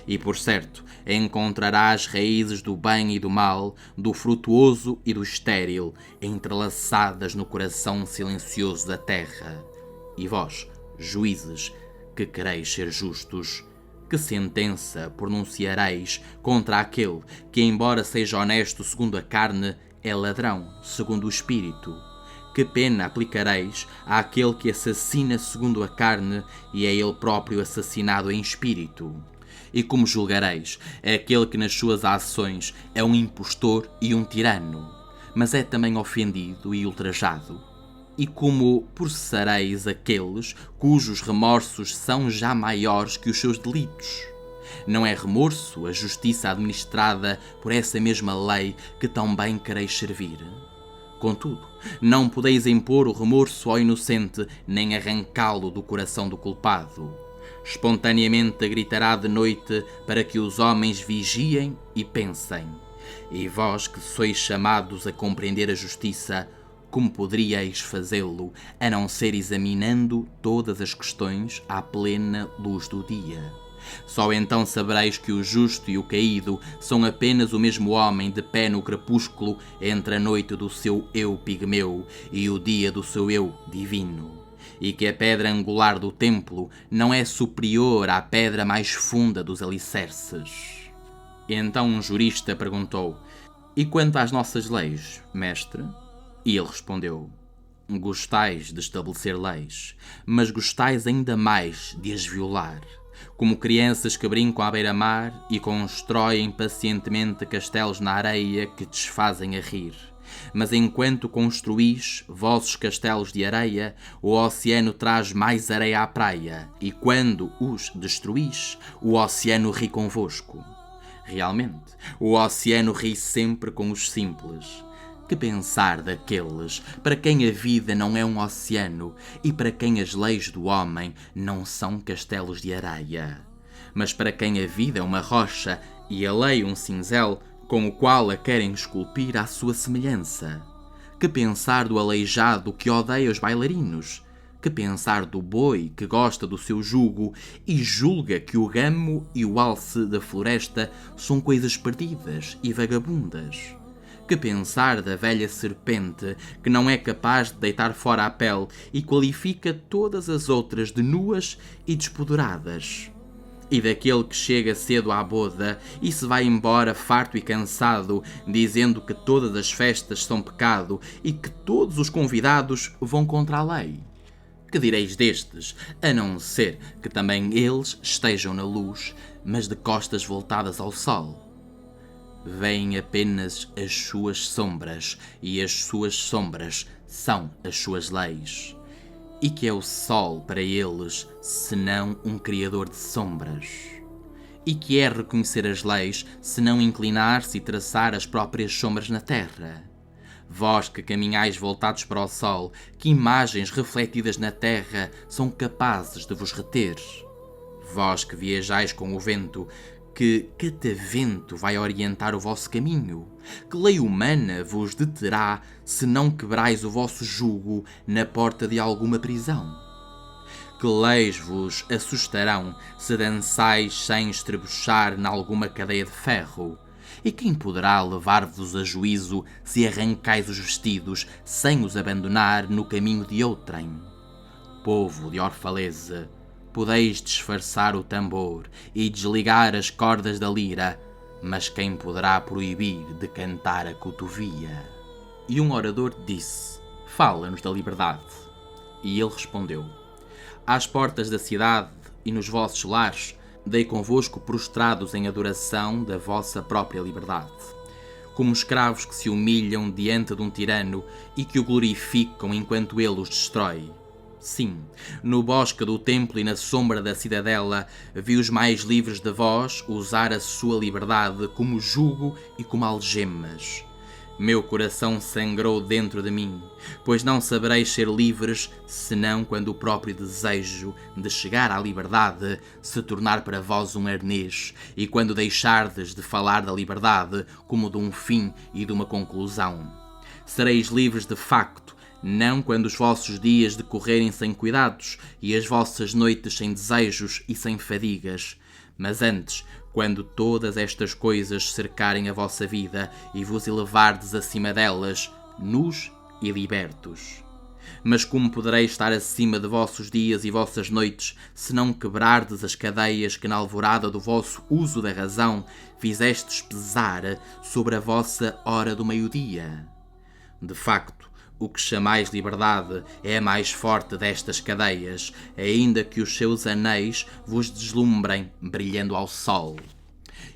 Speaker 1: E por certo, encontrarás raízes do bem e do mal, do frutuoso e do estéril, entrelaçadas no coração silencioso da terra. E vós, juízes, que quereis ser justos, que sentença pronunciareis contra aquele que, embora seja honesto segundo a carne, é ladrão segundo o espírito? Que pena aplicareis àquele que assassina segundo a carne e é ele próprio assassinado em espírito? E como julgareis aquele que nas suas ações é um impostor e um tirano, mas é também ofendido e ultrajado? E como processareis aqueles cujos remorsos são já maiores que os seus delitos? Não é remorso a justiça administrada por essa mesma lei que tão bem quereis servir? Contudo, não podeis impor o remorso ao inocente, nem arrancá-lo do coração do culpado. Espontaneamente gritará de noite para que os homens vigiem e pensem. E vós que sois chamados a compreender a justiça, como poderíeis fazê-lo, a não ser examinando todas as questões à plena luz do dia? Só então sabereis que o justo e o caído são apenas o mesmo homem de pé no crepúsculo entre a noite do seu eu pigmeu e o dia do seu eu divino, e que a pedra angular do templo não é superior à pedra mais funda dos alicerces. E então um jurista perguntou: E quanto às nossas leis, mestre? E ele respondeu: Gostais de estabelecer leis, mas gostais ainda mais de as violar, como crianças que brincam à beira-mar e constroem pacientemente castelos na areia que desfazem a rir. Mas enquanto construís vossos castelos de areia, o oceano traz mais areia à praia, e quando os destruís, o oceano ri convosco. Realmente, o oceano ri sempre com os simples. Que pensar daqueles para quem a vida não é um oceano e para quem as leis do homem não são castelos de areia, mas para quem a vida é uma rocha e a lei um cinzel com o qual a querem esculpir à sua semelhança? Que pensar do aleijado que odeia os bailarinos? Que pensar do boi que gosta do seu jugo e julga que o gamo e o alce da floresta são coisas perdidas e vagabundas? Que pensar da velha serpente que não é capaz de deitar fora a pele e qualifica todas as outras de nuas e despoderadas? E daquele que chega cedo à boda e se vai embora farto e cansado, dizendo que todas as festas são pecado e que todos os convidados vão contra a lei? Que direis destes, a não ser que também eles estejam na luz, mas de costas voltadas ao sol? Veem apenas as suas sombras, e as suas sombras são as suas leis. E que é o sol para eles, senão um criador de sombras? E que é reconhecer as leis, senão inclinar-se e traçar as próprias sombras na terra? Vós que caminhais voltados para o sol, que imagens refletidas na terra são capazes de vos reter? Vós que viajais com o vento, que catavento vai orientar o vosso caminho? Que lei humana vos deterá se não quebrais o vosso jugo na porta de alguma prisão? Que leis vos assustarão se dançais sem estrebuchar nalguma cadeia de ferro? E quem poderá levar-vos a juízo se arrancais os vestidos sem os abandonar no caminho de outrem? Povo de Orfaleza, podeis disfarçar o tambor e desligar as cordas da lira, mas quem poderá proibir de cantar a cotovia? E um orador disse: Fala-nos da liberdade. E ele respondeu: Às portas da cidade e nos vossos lares dei convosco prostrados em adoração da vossa própria liberdade, como escravos que se humilham diante de um tirano e que o glorificam enquanto ele os destrói. Sim, no bosque do templo e na sombra da cidadela vi os mais livres de vós usar a sua liberdade como jugo e como algemas. Meu coração sangrou dentro de mim, pois não sabereis ser livres senão quando o próprio desejo de chegar à liberdade se tornar para vós um arnês e quando deixardes de falar da liberdade como de um fim e de uma conclusão. Sereis livres de facto, não quando os vossos dias decorrerem sem cuidados e as vossas noites sem desejos e sem fadigas, mas antes, quando todas estas coisas cercarem a vossa vida e vos elevardes acima delas, nus e libertos. Mas como podereis estar acima de vossos dias e vossas noites, se não quebrardes as cadeias que na alvorada do vosso uso da razão fizestes pesar sobre a vossa hora do meio-dia? De facto, o que chamais liberdade é a mais forte destas cadeias, ainda que os seus anéis vos deslumbrem, brilhando ao sol.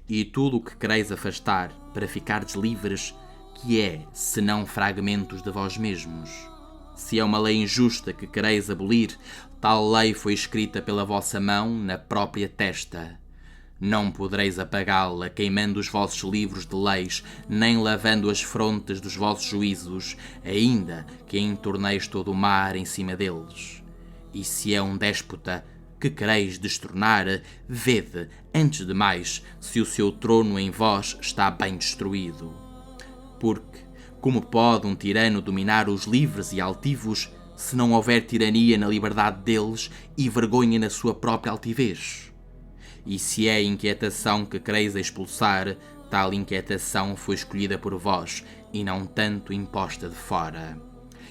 Speaker 1: E tudo o que quereis afastar para ficardes livres, que é, senão fragmentos de vós mesmos? Se é uma lei injusta que quereis abolir, tal lei foi escrita pela vossa mão na própria testa. Não podereis apagá-la queimando os vossos livros de leis, nem lavando as frontes dos vossos juízos, ainda que entorneis todo o mar em cima deles. E se é um déspota que quereis destronar, vede, antes de mais, se o seu trono em vós está bem destruído. Porque, como pode um tirano dominar os livres e altivos, se não houver tirania na liberdade deles e vergonha na sua própria altivez? E se é a inquietação que quereis expulsar, tal inquietação foi escolhida por vós, e não tanto imposta de fora.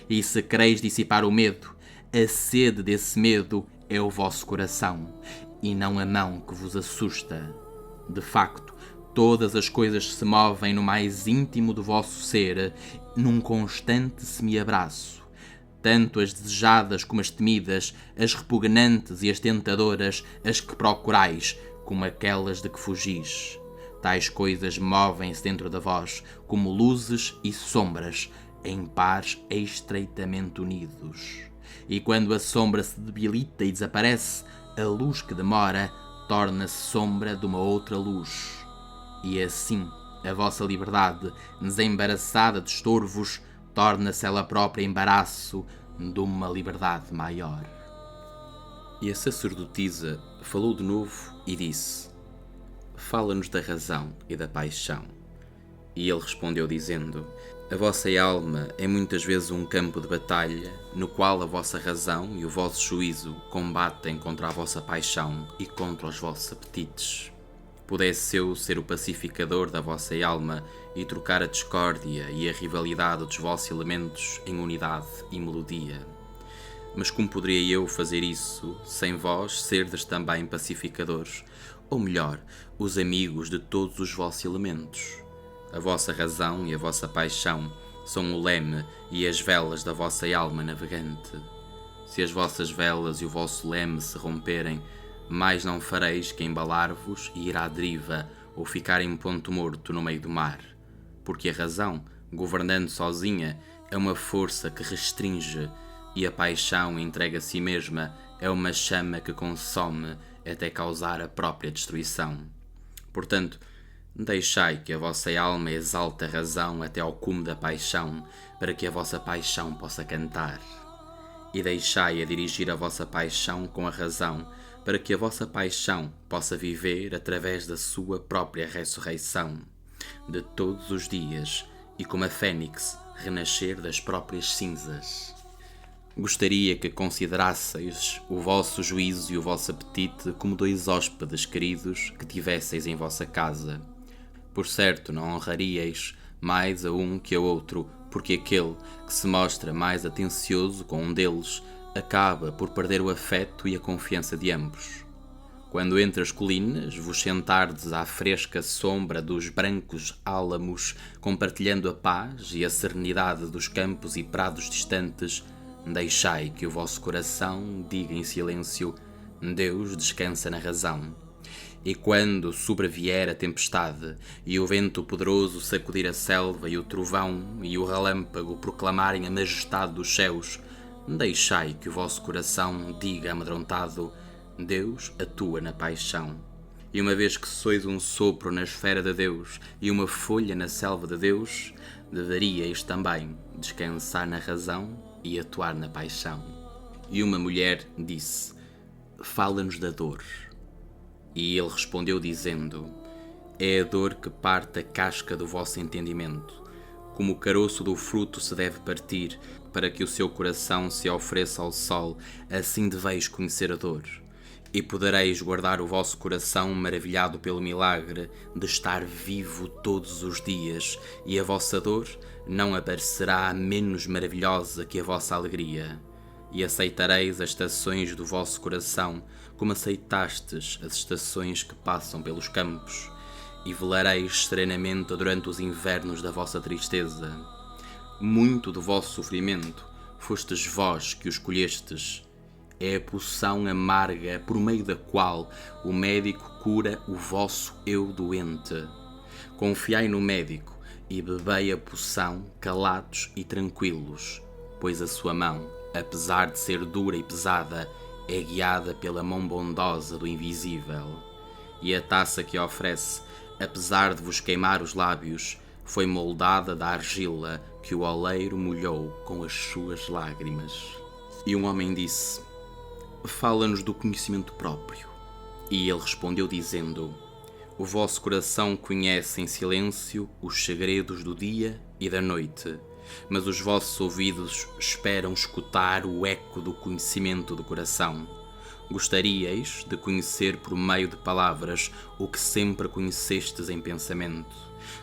Speaker 1: E se quereis dissipar o medo, a sede desse medo é o vosso coração, e não a mão que vos assusta. De facto, todas as coisas se movem no mais íntimo do vosso ser, num constante semi-abraço. Tanto as desejadas como as temidas, as repugnantes e as tentadoras, as que procurais, como aquelas de que fugis. Tais coisas movem-se dentro de vós, como luzes e sombras, em pares estreitamente unidos. E quando a sombra se debilita e desaparece, a luz que demora torna-se sombra de uma outra luz. E assim, a vossa liberdade, desembaraçada de estorvos, torna-se ela própria embaraço de uma liberdade maior. E a sacerdotisa falou de novo e disse: Fala-nos da razão e da paixão. E ele respondeu dizendo: A vossa alma é muitas vezes um campo de batalha, no qual a vossa razão e o vosso juízo combatem contra a vossa paixão e contra os vossos apetites. Pudesse eu ser o pacificador da vossa alma e trocar a discórdia e a rivalidade dos vossos elementos em unidade e melodia. Mas como poderia eu fazer isso sem vós serdes também pacificadores, ou melhor, os amigos de todos os vossos elementos? A vossa razão e a vossa paixão são o leme e as velas da vossa alma navegante. Se as vossas velas e o vosso leme se romperem, mais não fareis que embalar-vos e ir à deriva ou ficar em ponto morto no meio do mar, porque a razão, governando sozinha, é uma força que restringe, e a paixão entregue a si mesma é uma chama que consome até causar a própria destruição. Portanto, deixai que a vossa alma exalte a razão até ao cume da paixão, para que a vossa paixão possa cantar. E deixai-a dirigir a vossa paixão com a razão, para que a vossa paixão possa viver através da sua própria ressurreição, de todos os dias, e como a fênix, renascer das próprias cinzas. Gostaria que considerasseis o vosso juízo e o vosso apetite como dois hóspedes queridos que tivesseis em vossa casa. Por certo, não honraríeis mais a um que a outro, porque aquele que se mostra mais atencioso com um deles acaba por perder o afeto e a confiança de ambos. Quando entre as colinas vos sentardes à fresca sombra dos brancos álamos, compartilhando a paz e a serenidade dos campos e prados distantes, deixai que o vosso coração diga em silêncio: Deus descansa na razão. E quando sobrevier a tempestade, e o vento poderoso sacudir a selva, e o trovão e o relâmpago proclamarem a majestade dos céus, deixai que o vosso coração diga amedrontado: Deus atua na paixão. E uma vez que sois um sopro na esfera de Deus e uma folha na selva de Deus, deveríeis também descansar na razão e atuar na paixão. E uma mulher disse: Fala-nos da dor. E ele respondeu dizendo: É a dor que parte a casca do vosso entendimento, como o caroço do fruto se deve partir, para que o seu coração se ofereça ao sol, assim deveis conhecer a dor. E podereis guardar o vosso coração maravilhado pelo milagre de estar vivo todos os dias, e a vossa dor não aparecerá menos maravilhosa que a vossa alegria. E aceitareis as estações do vosso coração, como aceitastes as estações que passam pelos campos, e velareis serenamente durante os invernos da vossa tristeza. Muito do vosso sofrimento fostes vós que o escolhestes. É a poção amarga por meio da qual o médico cura o vosso eu doente. Confiai no médico e bebei a poção calados e tranquilos, pois a sua mão, apesar de ser dura e pesada, é guiada pela mão bondosa do invisível. E a taça que oferece, apesar de vos queimar os lábios, foi moldada da argila que o oleiro molhou com as suas lágrimas. E um homem disse: fala-nos do conhecimento próprio. E ele respondeu dizendo: o vosso coração conhece em silêncio os segredos do dia e da noite, mas os vossos ouvidos esperam escutar o eco do conhecimento do coração. Gostaríeis de conhecer por meio de palavras o que sempre conhecestes em pensamento.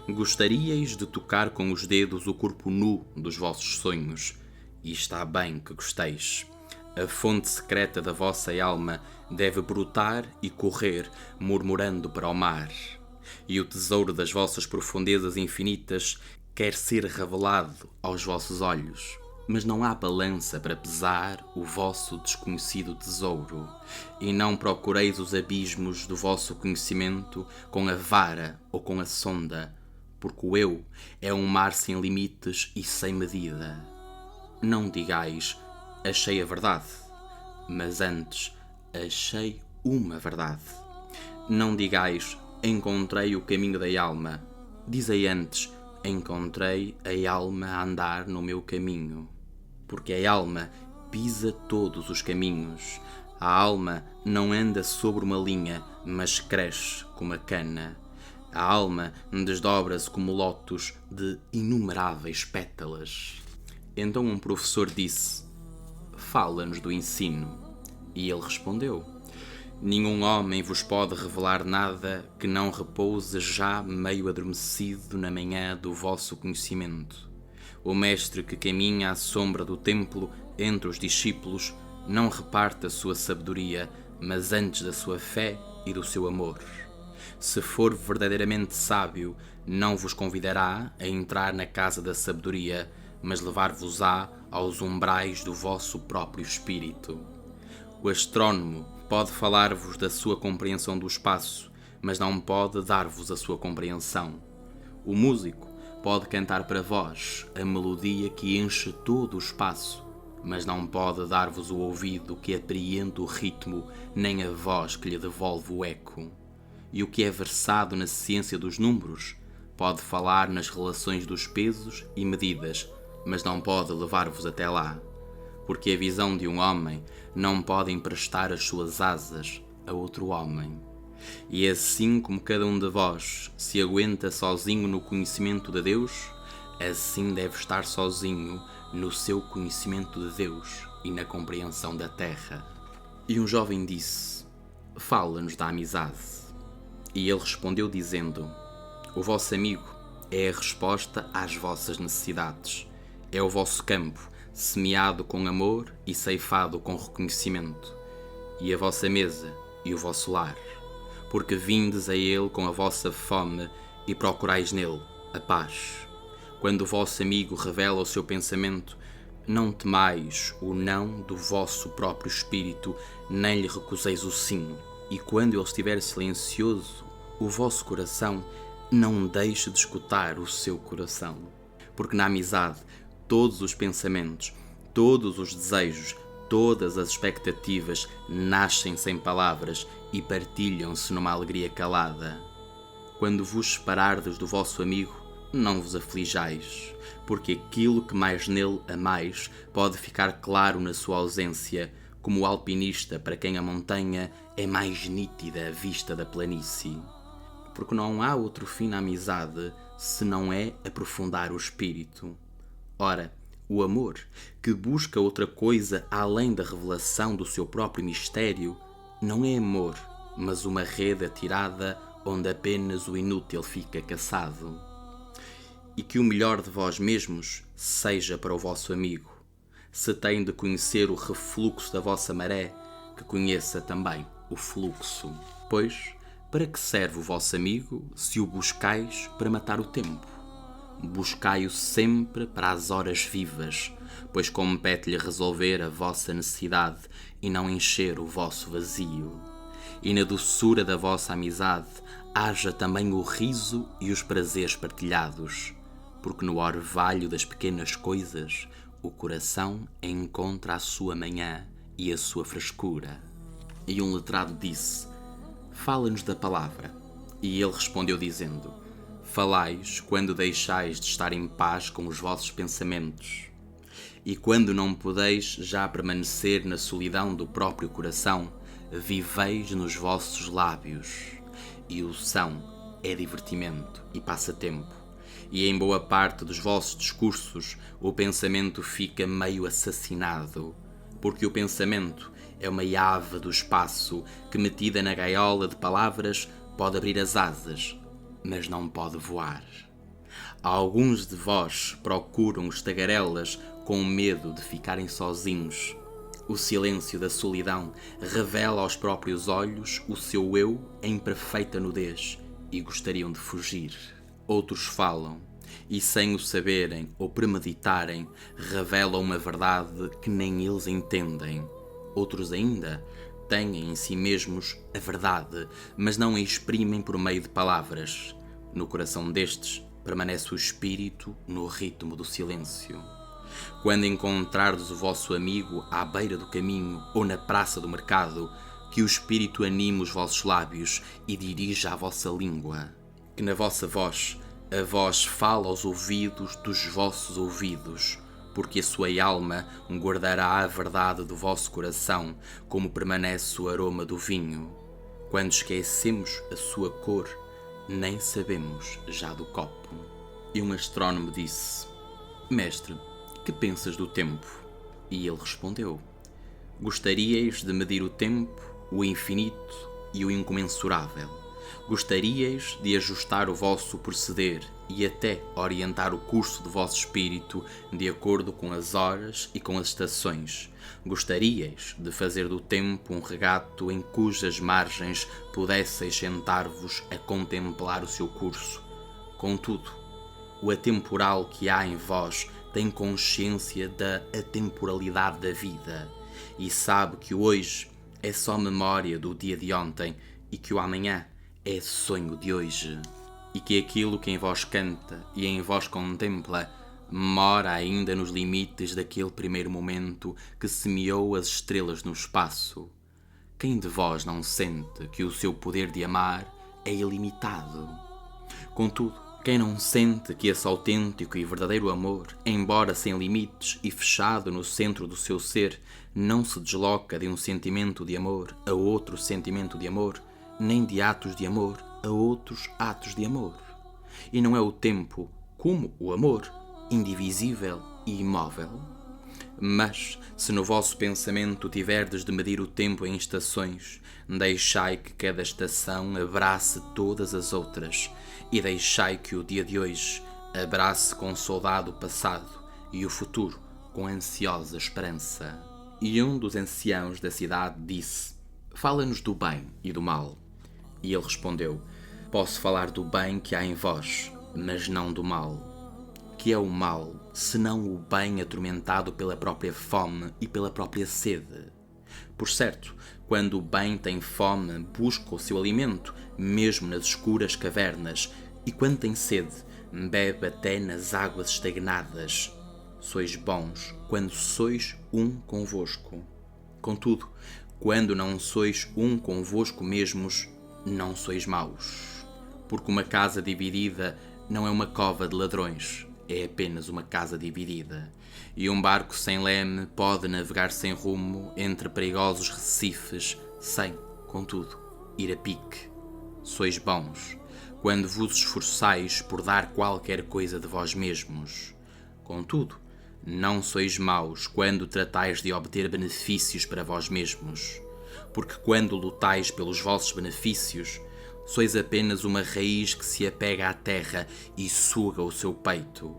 Speaker 1: Gostaríeis de tocar com os dedos o corpo nu dos vossos sonhos. E está bem que gosteis. A fonte secreta da vossa alma deve brotar e correr, murmurando para o mar. E o tesouro das vossas profundezas infinitas quer ser revelado aos vossos olhos. Mas não há balança para pesar o vosso desconhecido tesouro, e não procureis os abismos do vosso conhecimento com a vara ou com a sonda, porque o eu é um mar sem limites e sem medida. Não digais: achei a verdade, mas antes: achei uma verdade. Não digais: encontrei o caminho da alma, dizei antes: encontrei a alma a andar no meu caminho. Porque a alma pisa todos os caminhos. A alma não anda sobre uma linha, mas cresce como a cana. A alma desdobra-se como lótus de inumeráveis pétalas. Então um professor disse: fala-nos do ensino. E ele respondeu: nenhum homem vos pode revelar nada que não repouse já meio adormecido na manhã do vosso conhecimento. O mestre que caminha à sombra do templo entre os discípulos não reparte a sua sabedoria, mas antes da sua fé e do seu amor. Se for verdadeiramente sábio, não vos convidará a entrar na casa da sabedoria, mas levar-vos-á aos umbrais do vosso próprio espírito. O astrónomo pode falar-vos da sua compreensão do espaço, mas não pode dar-vos a sua compreensão. O músico pode cantar para vós a melodia que enche todo o espaço, mas não pode dar-vos o ouvido que apreende o ritmo, nem a voz que lhe devolve o eco. E o que é versado na ciência dos números pode falar nas relações dos pesos e medidas, mas não pode levar-vos até lá, porque a visão de um homem não pode emprestar as suas asas a outro homem. E assim como cada um de vós se aguenta sozinho no conhecimento de Deus, assim deve estar sozinho no seu conhecimento de Deus e na compreensão da terra. E um jovem disse: fala-nos da amizade. E ele respondeu dizendo: o vosso amigo é a resposta às vossas necessidades. É o vosso campo, semeado com amor e ceifado com reconhecimento. E a vossa mesa e o vosso lar. Porque vindes a ele com a vossa fome e procurais nele a paz. Quando o vosso amigo revela o seu pensamento, não temais o não do vosso próprio espírito, nem lhe recuseis o sim. E quando ele estiver silencioso, o vosso coração não deixe de escutar o seu coração. Porque na amizade, todos os pensamentos, todos os desejos, todas as expectativas nascem sem palavras e partilham-se numa alegria calada. Quando vos separardes do vosso amigo, não vos aflijais, porque aquilo que mais nele amais pode ficar claro na sua ausência, como o alpinista para quem a montanha é mais nítida à vista da planície. porque não há outro fim na amizade se não é aprofundar o espírito. Ora, o amor, que busca outra coisa além da revelação do seu próprio mistério, não é amor, mas uma rede atirada onde apenas o inútil fica caçado. E que o melhor de vós mesmos seja para o vosso amigo. Se tem de conhecer o refluxo da vossa maré, que conheça também o fluxo. Pois, para que serve o vosso amigo se o buscais para matar o tempo? Buscai-o sempre para as horas vivas, pois compete-lhe resolver a vossa necessidade e não encher o vosso vazio. E na doçura da vossa amizade haja também o riso e os prazeres partilhados, porque no orvalho das pequenas coisas o coração encontra a sua manhã e a sua frescura. E um letrado disse: fala-nos da palavra. E ele respondeu dizendo: falais quando deixais de estar em paz com os vossos pensamentos. E quando não podeis já permanecer na solidão do próprio coração, viveis nos vossos lábios. E o som é divertimento e passatempo. E em boa parte dos vossos discursos o pensamento fica meio assassinado, porque o pensamento é uma ave do espaço que, metida na gaiola de palavras, pode abrir as asas, mas não pode voar. Alguns de vós procuram os tagarelas com medo de ficarem sozinhos. O silêncio da solidão revela aos próprios olhos o seu eu em perfeita nudez e gostariam de fugir. Outros falam e, sem o saberem ou premeditarem, revelam uma verdade que nem eles entendem. Outros ainda têm em si mesmos a verdade, mas não a exprimem por meio de palavras. No coração destes permanece o espírito no ritmo do silêncio. Quando encontrardes o vosso amigo à beira do caminho ou na praça do mercado, que o espírito anime os vossos lábios e dirija a vossa língua. Que na vossa voz a voz fala aos ouvidos dos vossos ouvidos, porque a sua alma guardará a verdade do vosso coração, como permanece o aroma do vinho. Quando esquecemos a sua cor, nem sabemos já do copo. E um astrónomo disse: mestre, que pensas do tempo? E ele respondeu: gostaríeis de medir o tempo, o infinito e o incomensurável. Gostaríeis de ajustar o vosso proceder e até orientar o curso do vosso espírito de acordo com as horas e com as estações. Gostaríeis de fazer do tempo um regato em cujas margens pudesseis sentar-vos a contemplar o seu curso. Contudo, o atemporal que há em vós tem consciência da atemporalidade da vida e sabe que o hoje é só memória do dia de ontem e que o amanhã é sonho de hoje, e que aquilo que em vós canta e em vós contempla mora ainda nos limites daquele primeiro momento que semeou as estrelas no espaço. Quem de vós não sente que o seu poder de amar é ilimitado? Contudo, quem não sente que esse autêntico e verdadeiro amor, embora sem limites e fechado no centro do seu ser, não se desloca de um sentimento de amor a outro sentimento de amor, nem de atos de amor a outros atos de amor? E não é o tempo, como o amor, indivisível e imóvel? Mas, se no vosso pensamento tiverdes de medir o tempo em estações, deixai que cada estação abrace todas as outras, e deixai que o dia de hoje abrace com saudade o passado e o futuro com ansiosa esperança. E um dos anciãos da cidade disse: fala-nos do bem e do mal. E ele respondeu: posso falar do bem que há em vós, mas não do mal. Que é o mal, senão o bem atormentado pela própria fome e pela própria sede? Por certo, quando o bem tem fome, busca o seu alimento, mesmo nas escuras cavernas, e quando tem sede, bebe até nas águas estagnadas. Sois bons quando sois um convosco. Contudo, quando não sois um convosco mesmos, não sois maus. Porque uma casa dividida não é uma cova de ladrões, é apenas uma casa dividida. E um barco sem leme pode navegar sem rumo entre perigosos recifes, sem, contudo, ir a pique. Sois bons, quando vos esforçais por dar qualquer coisa de vós mesmos. Contudo, não sois maus quando tratais de obter benefícios para vós mesmos, porque quando lutais pelos vossos benefícios, sois apenas uma raiz que se apega à terra e suga o seu peito.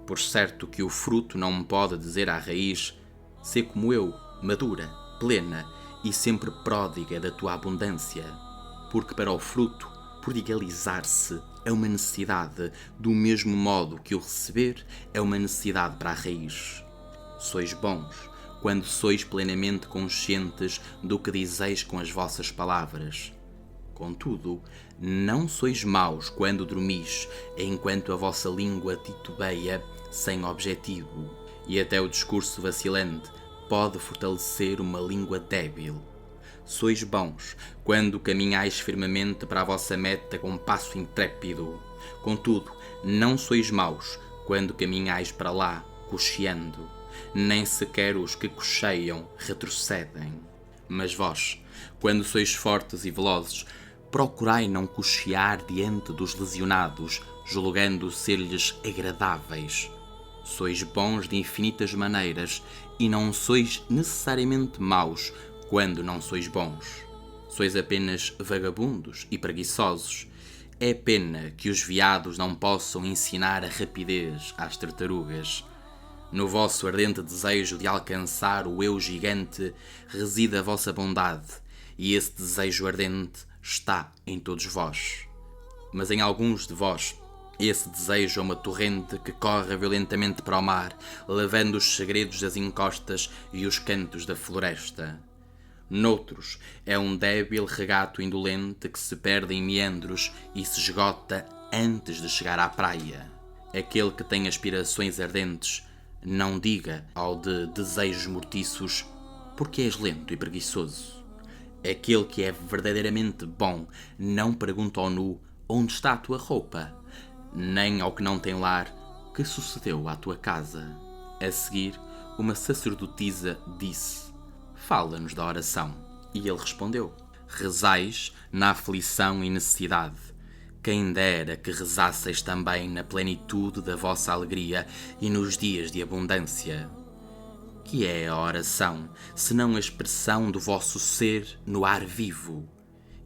Speaker 1: Por certo que o fruto não pode dizer à raiz: sê como eu, madura, plena e sempre pródiga da tua abundância, porque para o fruto, prodigalizar-se é uma necessidade, do mesmo modo que o receber é uma necessidade para a raiz. Sois bons quando sois plenamente conscientes do que dizeis com as vossas palavras. Contudo, não sois maus quando dormis, enquanto a vossa língua titubeia sem objetivo, e até o discurso vacilante pode fortalecer uma língua débil. Sois bons quando caminhais firmemente para a vossa meta com passo intrépido. Contudo, não sois maus quando caminhais para lá cocheando. Nem sequer os que cocheiam retrocedem. Mas vós, quando sois fortes e velozes, procurai não cochear diante dos lesionados, julgando ser-lhes agradáveis. Sois bons de infinitas maneiras e não sois necessariamente maus quando não sois bons. Sois apenas vagabundos e preguiçosos. É pena que os veados não possam ensinar a rapidez às tartarugas. No vosso ardente desejo de alcançar o eu gigante reside a vossa bondade, e esse desejo ardente está em todos vós. Mas em alguns de vós, esse desejo é uma torrente que corre violentamente para o mar, levando os segredos das encostas e os cantos da floresta. Noutros, é um débil regato indolente que se perde em meandros e se esgota antes de chegar à praia. Aquele que tem aspirações ardentes, não diga ao de desejos mortiços, porque és lento e preguiçoso. Aquele que é verdadeiramente bom não pergunta ao nu onde está a tua roupa, nem ao que não tem lar que sucedeu à tua casa. A seguir, uma sacerdotisa disse: fala-nos da oração. E ele respondeu: rezais na aflição e necessidade. Quem dera que rezasseis também na plenitude da vossa alegria e nos dias de abundância. Que é a oração, senão a expressão do vosso ser no ar vivo?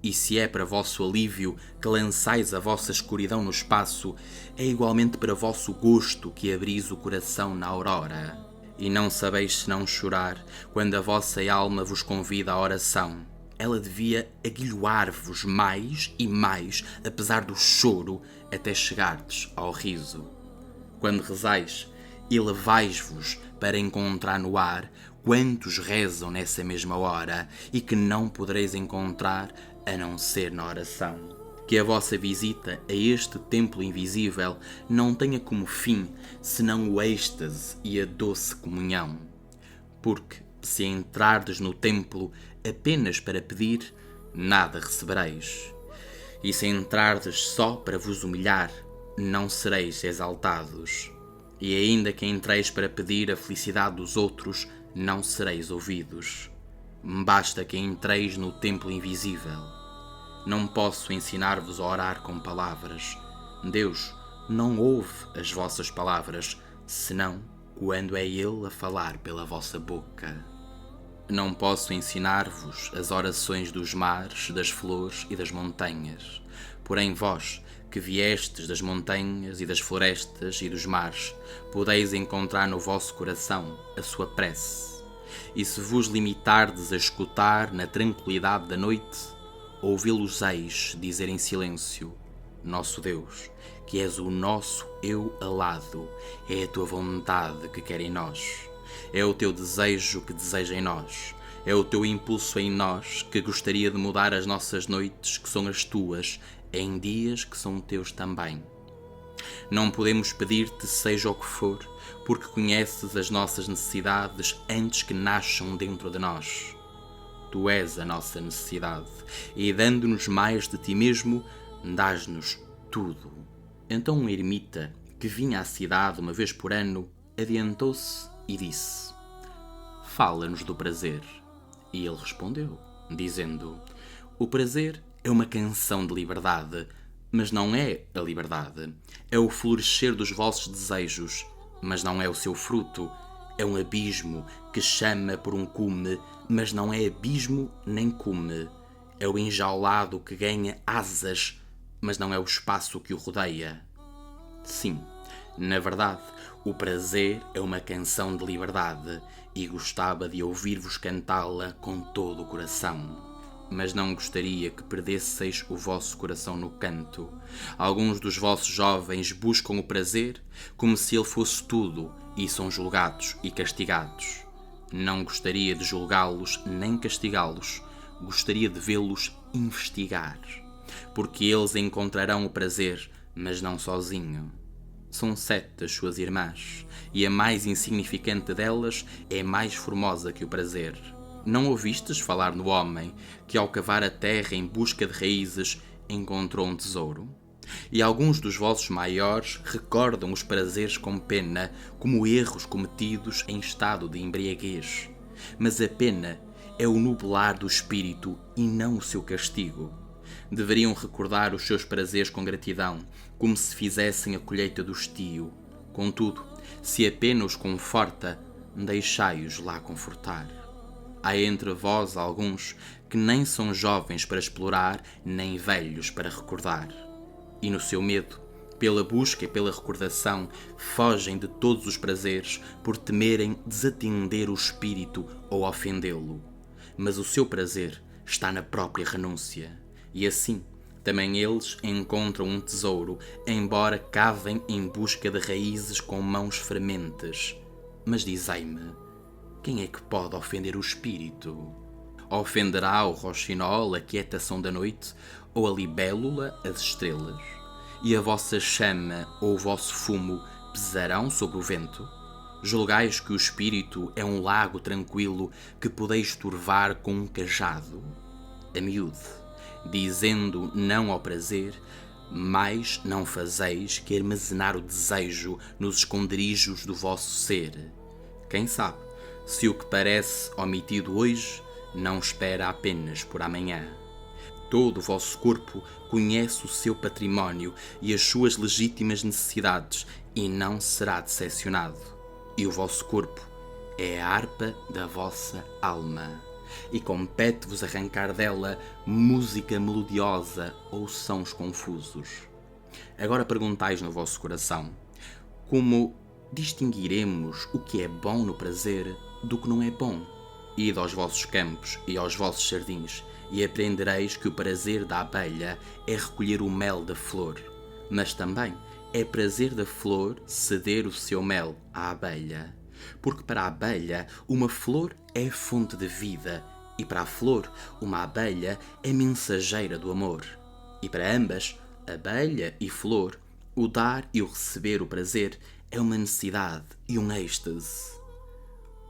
Speaker 1: E se é para vosso alívio que lançais a vossa escuridão no espaço, é igualmente para vosso gosto que abris o coração na aurora. E não sabeis senão chorar quando a vossa alma vos convida à oração. Ela devia aguilhoar-vos mais e mais, apesar do choro, até chegardes ao riso. Quando rezais, elevais-vos para encontrar no ar quantos rezam nessa mesma hora e que não podereis encontrar a não ser na oração. Que a vossa visita a este templo invisível não tenha como fim senão o êxtase e a doce comunhão. Porque, se entrardes no templo apenas para pedir, nada recebereis. E se entrardes só para vos humilhar, não sereis exaltados. E ainda que entreis para pedir a felicidade dos outros, não sereis ouvidos. Basta que entreis no templo invisível. Não posso ensinar-vos a orar com palavras. Deus não ouve as vossas palavras, senão quando é Ele a falar pela vossa boca. Não posso ensinar-vos as orações dos mares, das flores e das montanhas. Porém vós, que viestes das montanhas e das florestas e dos mares, podeis encontrar no vosso coração a sua prece. E se vos limitardes a escutar na tranquilidade da noite, ouvi-los-eis dizer em silêncio: nosso Deus, que és o nosso eu alado, é a tua vontade que quer em nós. É o teu desejo que deseja em nós. É o teu impulso em nós que gostaria de mudar as nossas noites, que são as tuas, em dias que são teus também. Não podemos pedir-te seja o que for, porque conheces as nossas necessidades antes que nasçam dentro de nós. Tu és a nossa necessidade, e dando-nos mais de ti mesmo, dás-nos tudo. Então um ermita, que vinha à cidade uma vez por ano, adiantou-se e disse: fala-nos do prazer. E ele respondeu, dizendo: o prazer é uma canção de liberdade, mas não é a liberdade. É o florescer dos vossos desejos, mas não é o seu fruto. É um abismo que chama por um cume, mas não é abismo nem cume. É o enjaulado que ganha asas, mas não é o espaço que o rodeia. Sim, na verdade, o prazer é uma canção de liberdade e gostava de ouvir-vos cantá-la com todo o coração. Mas não gostaria que perdesseis o vosso coração no canto. Alguns dos vossos jovens buscam o prazer como se ele fosse tudo e são julgados e castigados. Não gostaria de julgá-los nem castigá-los. Gostaria de vê-los investigar. Porque eles encontrarão o prazer, mas não sozinho. São 7 as suas irmãs, e a mais insignificante delas é mais formosa que o prazer. Não ouvistes falar no homem que, ao cavar a terra em busca de raízes, encontrou um tesouro? E alguns dos vossos maiores recordam os prazeres com pena, como erros cometidos em estado de embriaguez. Mas a pena é o nublar do espírito e não o seu castigo. Deveriam recordar os seus prazeres com gratidão, como se fizessem a colheita do estio. Contudo, se a pena os conforta, deixai-os lá confortar. Há entre vós alguns que nem são jovens para explorar, nem velhos para recordar. E no seu medo, pela busca e pela recordação, fogem de todos os prazeres por temerem desatender o espírito ou ofendê-lo. Mas o seu prazer está na própria renúncia. E assim, também eles encontram um tesouro, embora cavem em busca de raízes com mãos frementes. Mas dizei-me, quem é que pode ofender o espírito? Ofenderá o roxinol a quietação da noite, ou a libélula as estrelas? E a vossa chama ou o vosso fumo pesarão sobre o vento? Julgais que o espírito é um lago tranquilo que podeis turvar com um cajado? A miúde, dizendo não ao prazer, mais não fazeis que armazenar o desejo nos esconderijos do vosso ser. Quem sabe, se o que parece omitido hoje não espera apenas por amanhã. Todo o vosso corpo conhece o seu património e as suas legítimas necessidades e não será decepcionado. E o vosso corpo é a harpa da vossa alma. E compete-vos arrancar dela música melodiosa ou sons confusos. Agora perguntais no vosso coração, como distinguiremos o que é bom no prazer do que não é bom? Ide aos vossos campos e aos vossos jardins, e aprendereis que o prazer da abelha é recolher o mel da flor, mas também é prazer da flor ceder o seu mel à abelha. Porque para a abelha uma flor é fonte de vida, e para a flor uma abelha é mensageira do amor. E para ambas, abelha e flor, o dar e o receber o prazer é uma necessidade e um êxtase.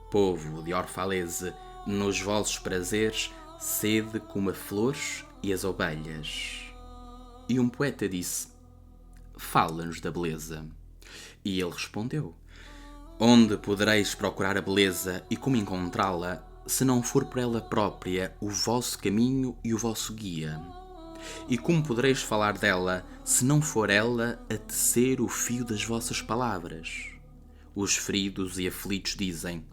Speaker 1: Povo de Orfalese, nos vossos prazeres, sede como as flores e as ovelhas. E um poeta disse, fala-nos da beleza. E ele respondeu, onde podereis procurar a beleza e como encontrá-la, se não for por ela própria o vosso caminho e o vosso guia? E como podereis falar dela, se não for ela a tecer o fio das vossas palavras? Os feridos e aflitos dizem,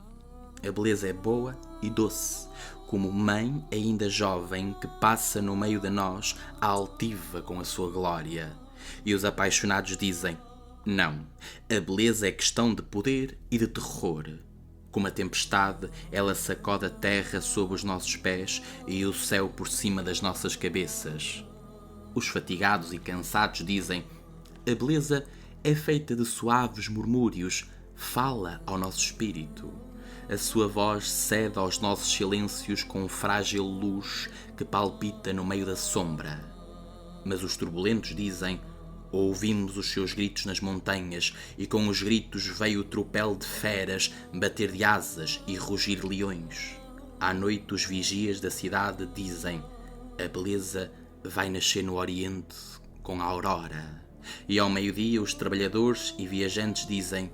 Speaker 1: a beleza é boa e doce, como mãe ainda jovem que passa no meio de nós a altiva com a sua glória. E os apaixonados dizem, não, a beleza é questão de poder e de terror. Como a tempestade, ela sacode a terra sob os nossos pés e o céu por cima das nossas cabeças. Os fatigados e cansados dizem, a beleza é feita de suaves murmúrios, fala ao nosso espírito. A sua voz cede aos nossos silêncios com frágil luz que palpita no meio da sombra. Mas os turbulentos dizem, ouvimos os seus gritos nas montanhas e com os gritos veio o tropel de feras bater de asas e rugir leões. À noite os vigias da cidade dizem, a beleza vai nascer no oriente com a aurora. E ao meio-dia os trabalhadores e viajantes dizem,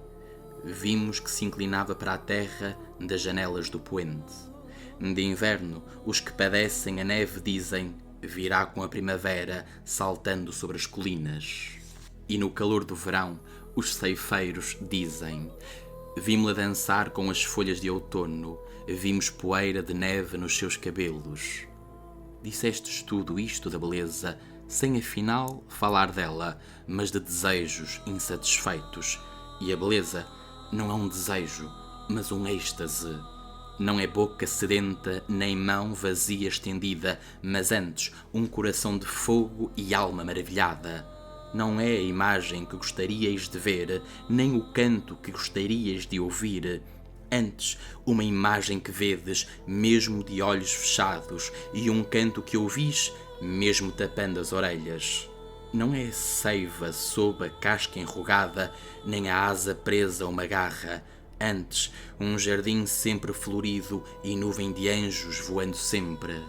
Speaker 1: vimos que se inclinava para a terra das janelas do poente. De inverno, os que padecem a neve dizem, virá com a primavera saltando sobre as colinas. E no calor do verão, os ceifeiros dizem: vimos-la dançar com as folhas de outono, vimos poeira de neve nos seus cabelos. Dissestes tudo isto da beleza, sem afinal falar dela, mas de desejos insatisfeitos. E a beleza não é um desejo, mas um êxtase. Não é boca sedenta, nem mão vazia estendida, mas antes um coração de fogo e alma maravilhada. Não é a imagem que gostarias de ver, nem o canto que gostarias de ouvir. Antes, uma imagem que vedes, mesmo de olhos fechados, e um canto que ouvis, mesmo tapando as orelhas. Não é a seiva sob a casca enrugada, nem a asa presa a uma garra. Antes, um jardim sempre florido e nuvem de anjos voando sempre.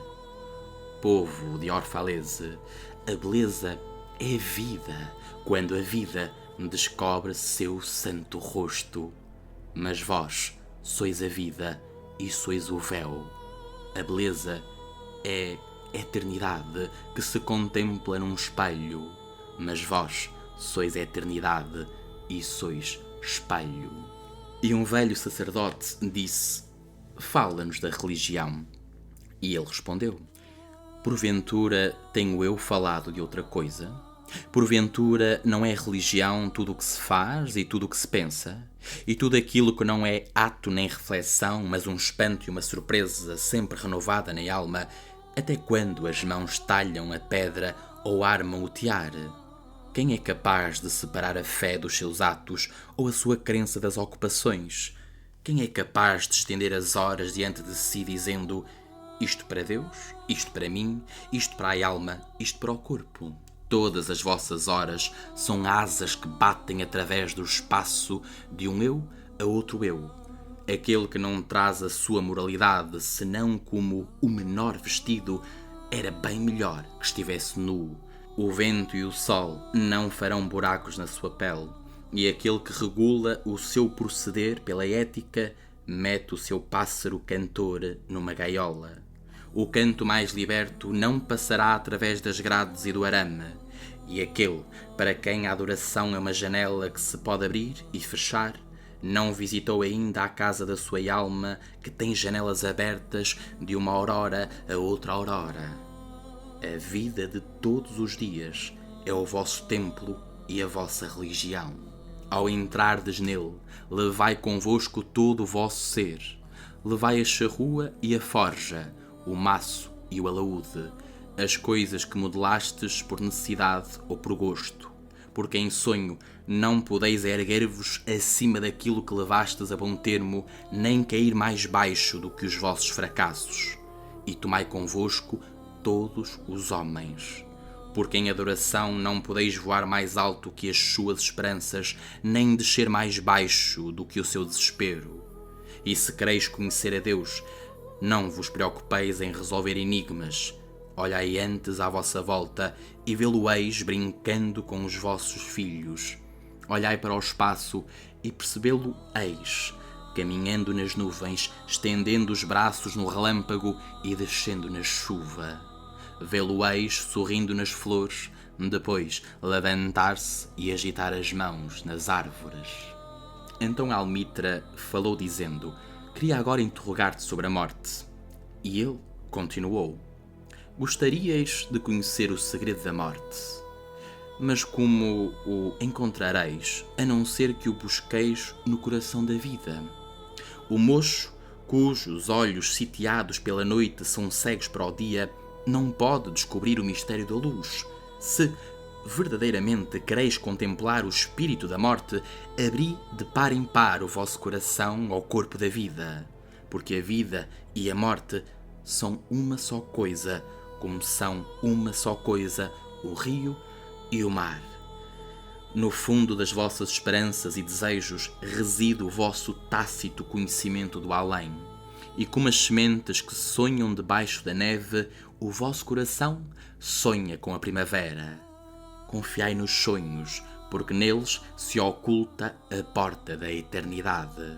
Speaker 1: Povo de Orfalese, a beleza é vida, quando a vida descobre seu santo rosto. Mas vós sois a vida e sois o véu. A beleza é eternidade que se contempla num espelho, mas vós sois a eternidade e sois espelho. E um velho sacerdote disse: fala-nos da religião. E ele respondeu: porventura tenho eu falado de outra coisa? Porventura não é religião tudo o que se faz e tudo o que se pensa? E tudo aquilo que não é ato nem reflexão, mas um espanto e uma surpresa sempre renovada na alma, até quando as mãos talham a pedra ou armam o tear? Quem é capaz de separar a fé dos seus atos ou a sua crença das ocupações? Quem é capaz de estender as horas diante de si dizendo: isto para Deus, isto para mim, isto para a alma, isto para o corpo? Todas as vossas horas são asas que batem através do espaço de um eu a outro eu. Aquele que não traz a sua moralidade senão como o menor vestido, era bem melhor que estivesse nu. O vento e o sol não farão buracos na sua pele, e aquele que regula o seu proceder pela ética mete o seu pássaro cantor numa gaiola. O canto mais liberto não passará através das grades e do arame, e aquele para quem a adoração é uma janela que se pode abrir e fechar, não visitou ainda a casa da sua alma, que tem janelas abertas de uma aurora a outra aurora. A vida de todos os dias é o vosso templo e a vossa religião. Ao entrardes nele, levai convosco todo o vosso ser. Levai a charrua e a forja, o maço e o alaúde, as coisas que modelastes por necessidade ou por gosto. Porque em sonho não podeis erguer-vos acima daquilo que levastes a bom termo, nem cair mais baixo do que os vossos fracassos. E tomai convosco todos os homens. Porque em adoração não podeis voar mais alto que as suas esperanças, nem descer mais baixo do que o seu desespero. E se quereis conhecer a Deus, não vos preocupeis em resolver enigmas. Olhai antes à vossa volta e vê-lo-eis brincando com os vossos filhos. Olhai para o espaço e percebê-lo-eis, caminhando nas nuvens, estendendo os braços no relâmpago e descendo na chuva. Vê-lo-eis sorrindo nas flores, depois levantar-se e agitar as mãos nas árvores. Então Almitra falou dizendo: queria agora interrogar-te sobre a morte. E ele continuou: gostarias de conhecer o segredo da morte. Mas como o encontrareis, a não ser que o busqueis no coração da vida? O mocho, cujos olhos sitiados pela noite são cegos para o dia, não pode descobrir o mistério da luz. Se verdadeiramente quereis contemplar o espírito da morte, abri de par em par o vosso coração ao corpo da vida, porque a vida e a morte são uma só coisa, como são uma só coisa o rio e o mar. No fundo das vossas esperanças e desejos reside o vosso tácito conhecimento do além, e como as sementes que sonham debaixo da neve, o vosso coração sonha com a primavera. Confiai nos sonhos, porque neles se oculta a porta da eternidade.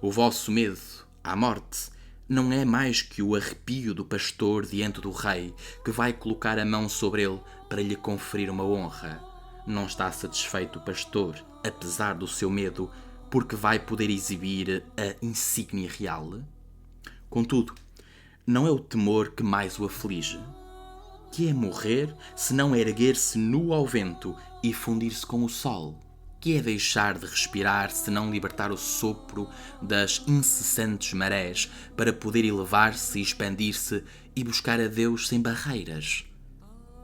Speaker 1: O vosso medo à morte não é mais que o arrepio do pastor diante do rei, que vai colocar a mão sobre ele para lhe conferir uma honra. Não está satisfeito o pastor, apesar do seu medo, porque vai poder exibir a insígnia real? Contudo, não é o temor que mais o aflige. Que é morrer se não erguer-se nu ao vento e fundir-se com o sol? Que é deixar de respirar se não libertar o sopro das incessantes marés para poder elevar-se e expandir-se e buscar a Deus sem barreiras?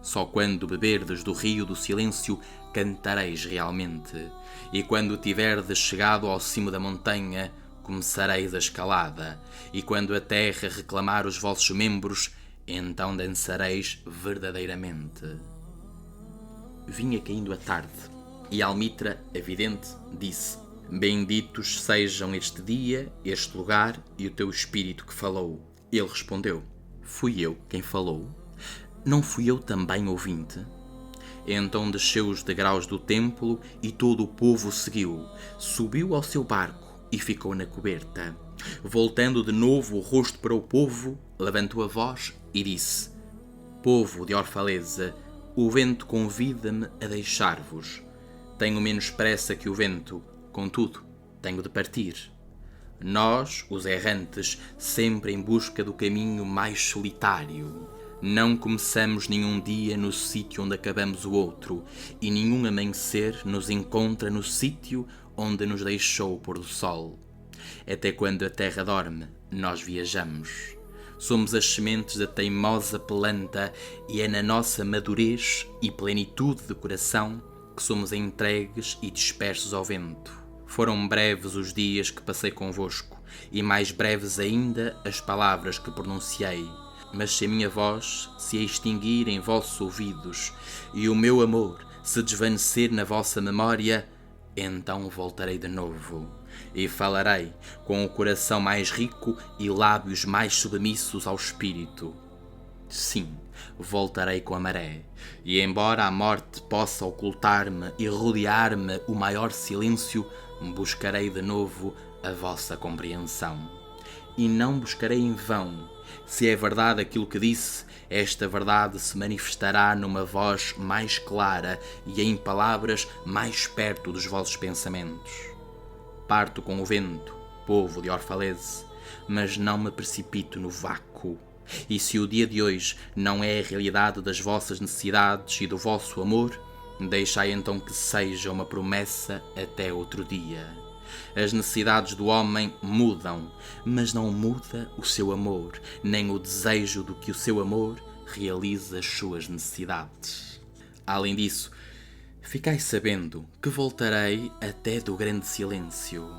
Speaker 1: Só quando beberdes do rio do silêncio cantareis realmente, e quando tiverdes chegado ao cimo da montanha começareis a escalada, e quando a terra reclamar os vossos membros, então dançareis verdadeiramente. Vinha caindo a tarde, e Almitra, a vidente, disse: Benditos sejam este dia, este lugar e o teu espírito que falou. Ele respondeu: Fui eu quem falou? Não fui eu também ouvinte? Então desceu os degraus do templo e todo o povo o seguiu. Subiu ao seu barco e ficou na coberta. Voltando de novo o rosto para o povo, levantou a voz e disse: Povo de Orfaleza, o vento convida-me a deixar-vos. Tenho menos pressa que o vento, contudo, tenho de partir. Nós, os errantes, sempre em busca do caminho mais solitário. Não começamos nenhum dia no sítio onde acabamos o outro, e nenhum amanhecer nos encontra no sítio onde nos deixou o pôr do sol. Até quando a terra dorme, nós viajamos. Somos as sementes da teimosa planta, e é na nossa madurez e plenitude de coração que somos entregues e dispersos ao vento. Foram breves os dias que passei convosco, e mais breves ainda as palavras que pronunciei. Mas se a minha voz se extinguir em vossos ouvidos, e o meu amor se desvanecer na vossa memória, então voltarei de novo, e falarei com o coração mais rico e lábios mais submissos ao espírito. Sim, voltarei com a maré, e embora a morte possa ocultar-me e rodear-me o maior silêncio, buscarei de novo a vossa compreensão. E não buscarei em vão. Se é verdade aquilo que disse, esta verdade se manifestará numa voz mais clara e em palavras mais perto dos vossos pensamentos. Parto com o vento, povo de Orfaleze, mas não me precipito no vácuo. E se o dia de hoje não é a realidade das vossas necessidades e do vosso amor, deixai então que seja uma promessa até outro dia. As necessidades do homem mudam, mas não muda o seu amor, nem o desejo do que o seu amor realiza as suas necessidades. Além disso, ficai sabendo que voltarei até do grande silêncio.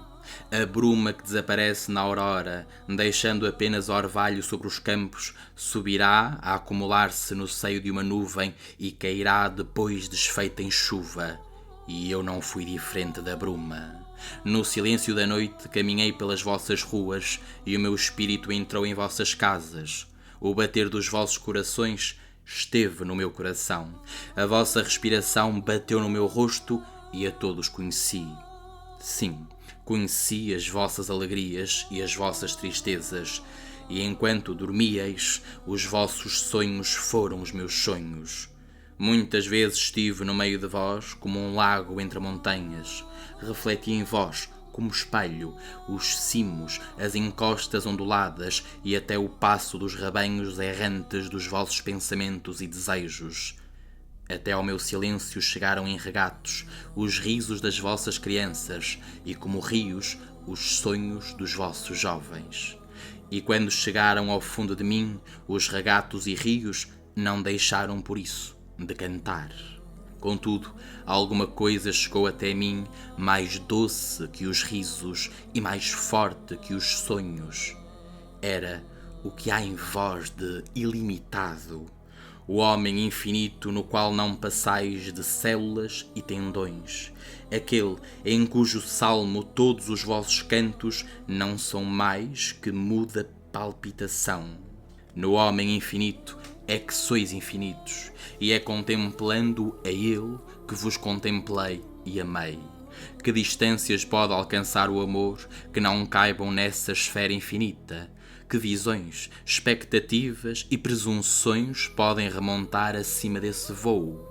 Speaker 1: A bruma que desaparece na aurora, deixando apenas orvalho sobre os campos, subirá a acumular-se no seio de uma nuvem e cairá depois desfeita em chuva. E eu não fui diferente da bruma. No silêncio da noite caminhei pelas vossas ruas, e o meu espírito entrou em vossas casas. O bater dos vossos corações esteve no meu coração. A vossa respiração bateu no meu rosto, e a todos conheci. Sim, conheci as vossas alegrias e as vossas tristezas, e enquanto dormíeis, os vossos sonhos foram os meus sonhos. Muitas vezes estive no meio de vós como um lago entre montanhas. Refleti em vós, como espelho, os cimos, as encostas onduladas e até o passo dos rebanhos errantes dos vossos pensamentos e desejos. Até ao meu silêncio chegaram em regatos os risos das vossas crianças e, como rios, os sonhos dos vossos jovens. E quando chegaram ao fundo de mim, os regatos e rios não deixaram por isso de cantar. Contudo, alguma coisa chegou até mim mais doce que os risos e mais forte que os sonhos. Era o que há em vós de ilimitado, o homem infinito no qual não passais de células e tendões, aquele em cujo salmo todos os vossos cantos não são mais que muda palpitação. No homem infinito é que sois infinitos, e é contemplando a ele que vos contemplei e amei. Que distâncias pode alcançar o amor que não caibam nessa esfera infinita? Que visões, expectativas e presunções podem remontar acima desse voo?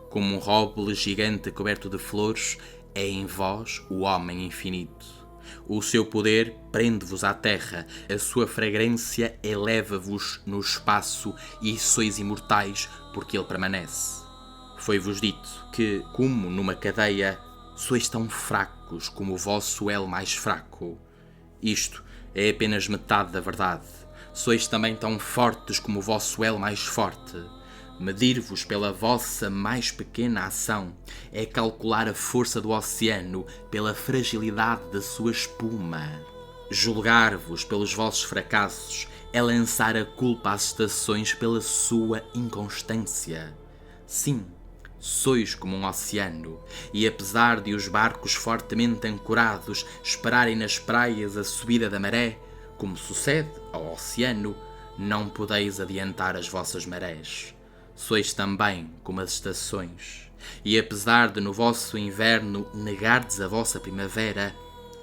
Speaker 1: Como um roble gigante coberto de flores, é em vós o homem infinito. O seu poder prende-vos à terra, a sua fragrância eleva-vos no espaço e sois imortais porque ele permanece. Foi-vos dito que, como numa cadeia, sois tão fracos como o vosso elo mais fraco. Isto é apenas metade da verdade. Sois também tão fortes como o vosso elo mais forte. Medir-vos pela vossa mais pequena ação é calcular a força do oceano pela fragilidade da sua espuma. Julgar-vos pelos vossos fracassos é lançar a culpa às estações pela sua inconstância. Sim, sois como um oceano, e apesar de os barcos fortemente ancorados esperarem nas praias a subida da maré, como sucede ao oceano, não podeis adiantar as vossas marés. Sois também como as estações, e apesar de no vosso inverno negardes a vossa primavera,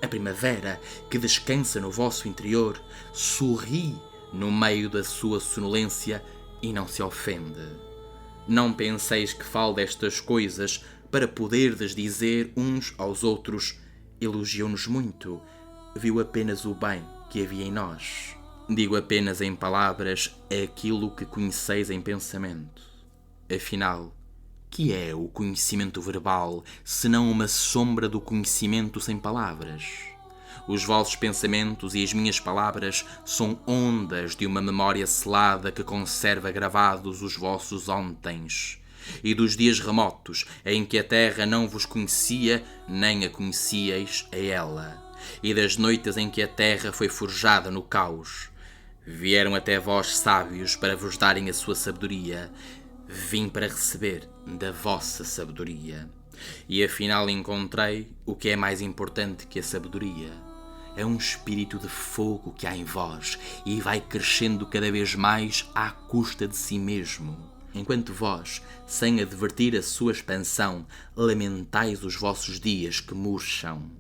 Speaker 1: a primavera que descansa no vosso interior, sorri no meio da sua sonolência e não se ofende. Não penseis que falo destas coisas para poderdes dizer uns aos outros: elogiou-nos muito, viu apenas o bem que havia em nós. Digo apenas em palavras aquilo que conheceis em pensamento. Afinal, que é o conhecimento verbal, senão uma sombra do conhecimento sem palavras? Os vossos pensamentos e as minhas palavras são ondas de uma memória selada que conserva gravados os vossos ontens. E dos dias remotos em que a terra não vos conhecia, nem a conhecieis a ela. E das noites em que a terra foi forjada no caos. Vieram até vós sábios para vos darem a sua sabedoria. Vim para receber da vossa sabedoria. E afinal encontrei o que é mais importante que a sabedoria. É um espírito de fogo que há em vós e vai crescendo cada vez mais à custa de si mesmo. Enquanto vós, sem advertir a sua expansão, lamentais os vossos dias que murcham.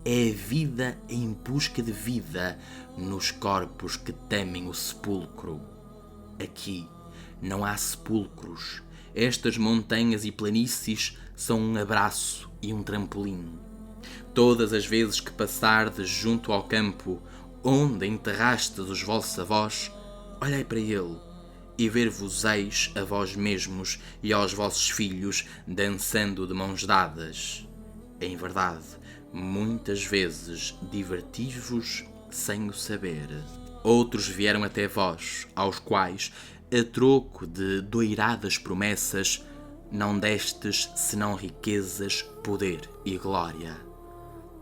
Speaker 1: É a vida em busca de vida nos corpos que temem o sepulcro. Aqui não há sepulcros. Estas montanhas e planícies são um abraço e um trampolim. Todas as vezes que passardes junto ao campo onde enterrastes os vossos avós, olhai para ele e ver-vos-eis a vós mesmos e aos vossos filhos dançando de mãos dadas. Em verdade, muitas vezes divertis-vos sem o saber. Outros vieram até vós, aos quais, a troco de doiradas promessas, não destes senão riquezas, poder e glória.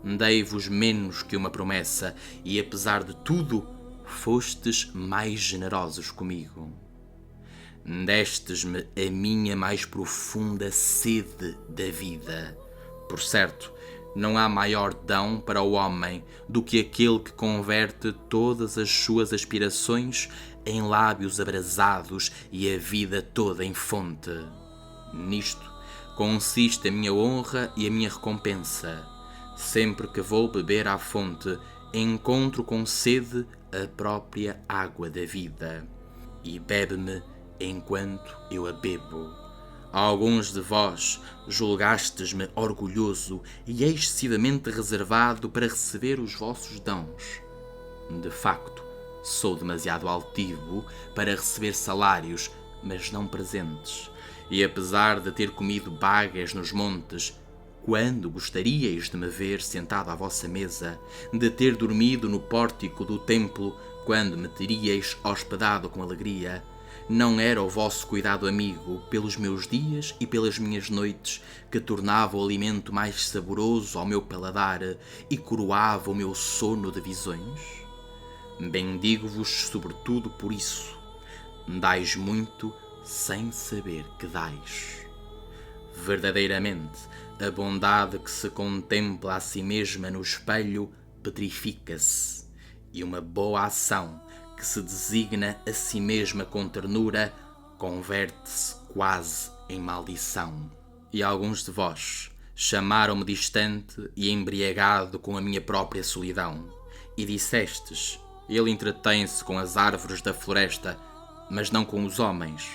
Speaker 1: Dei-vos menos que uma promessa, e apesar de tudo, fostes mais generosos comigo. Destes-me a minha mais profunda sede da vida. Por certo, não há maior dão para o homem do que aquele que converte todas as suas aspirações em lábios abrasados e a vida toda em fonte. Nisto consiste a minha honra e a minha recompensa. Sempre que vou beber à fonte, encontro com sede a própria água da vida, e bebe-me enquanto eu a bebo. Alguns de vós julgastes-me orgulhoso e excessivamente reservado para receber os vossos dons. De facto, sou demasiado altivo para receber salários, mas não presentes. E apesar de ter comido bagas nos montes, quando gostaríeis de me ver sentado à vossa mesa, de ter dormido no pórtico do templo, quando me teríeis hospedado com alegria, não era o vosso cuidado amigo pelos meus dias e pelas minhas noites que tornava o alimento mais saboroso ao meu paladar e coroava o meu sono de visões? Bendigo-vos sobretudo por isso. Dais muito sem saber que dais. Verdadeiramente, a bondade que se contempla a si mesma no espelho petrifica-se, e uma boa ação que se designa a si mesma com ternura converte-se quase em maldição. E alguns de vós chamaram-me distante e embriagado com a minha própria solidão, e dissestes: Ele entretém-se com as árvores da floresta, mas não com os homens.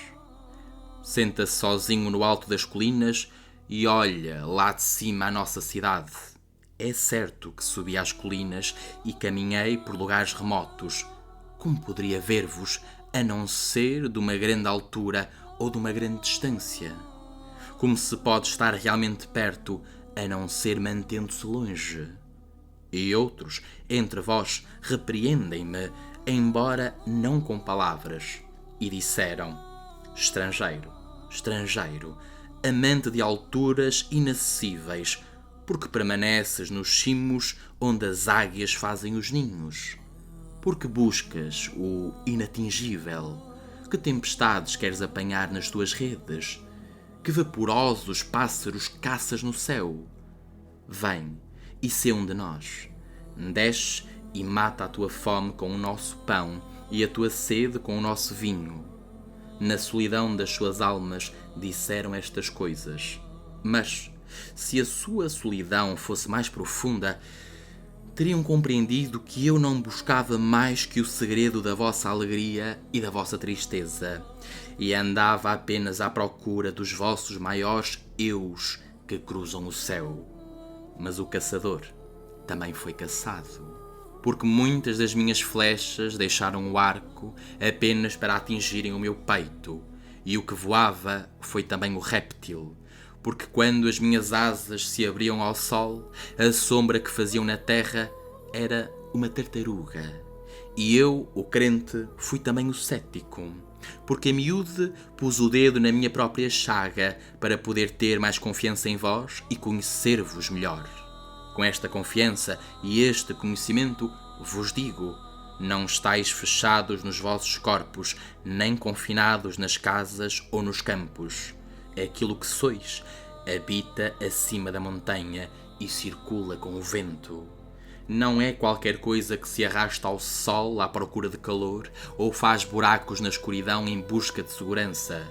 Speaker 1: Senta-se sozinho no alto das colinas e olha lá de cima a nossa cidade. É certo que subi às colinas e caminhei por lugares remotos. Como poderia ver-vos, a não ser de uma grande altura ou de uma grande distância? Como se pode estar realmente perto, a não ser mantendo-se longe? E outros, entre vós, repreendem-me, embora não com palavras, e disseram: estrangeiro, estrangeiro, amante de alturas inacessíveis, porque permaneces nos cimos onde as águias fazem os ninhos? Porque buscas o inatingível? Que tempestades queres apanhar nas tuas redes? Que vaporosos pássaros caças no céu? Vem e sê um de nós. Desce e mata a tua fome com o nosso pão e a tua sede com o nosso vinho. Na solidão das suas almas disseram estas coisas. Mas, se a sua solidão fosse mais profunda, teriam compreendido que eu não buscava mais que o segredo da vossa alegria e da vossa tristeza, e andava apenas à procura dos vossos maiores eus que cruzam o céu. Mas o caçador também foi caçado, porque muitas das minhas flechas deixaram o arco apenas para atingirem o meu peito, e o que voava foi também o réptil, porque quando as minhas asas se abriam ao sol, a sombra que faziam na terra era uma tartaruga. E eu, o crente, fui também o cético, porque a miúde pus o dedo na minha própria chaga para poder ter mais confiança em vós e conhecer-vos melhor. Com esta confiança e este conhecimento vos digo: não estáis fechados nos vossos corpos, nem confinados nas casas ou nos campos. Aquilo que sois habita acima da montanha e circula com o vento. Não é qualquer coisa que se arrasta ao sol à procura de calor ou faz buracos na escuridão em busca de segurança,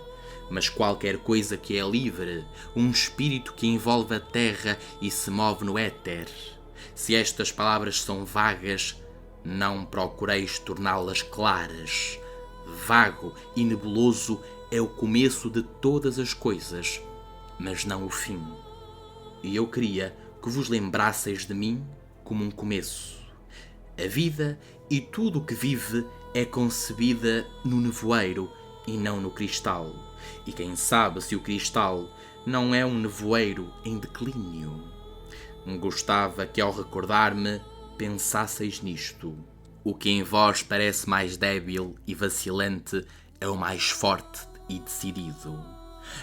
Speaker 1: mas qualquer coisa que é livre, um espírito que envolve a terra e se move no éter. Se estas palavras são vagas, não procureis torná-las claras. Vago e nebuloso é o começo de todas as coisas, mas não o fim. E eu queria que vos lembrasseis de mim como um começo. A vida e tudo o que vive é concebida no nevoeiro e não no cristal. E quem sabe se o cristal não é um nevoeiro em declínio? Gostava que, ao recordar-me, pensasseis nisto. O que em vós parece mais débil e vacilante é o mais forte e decidido.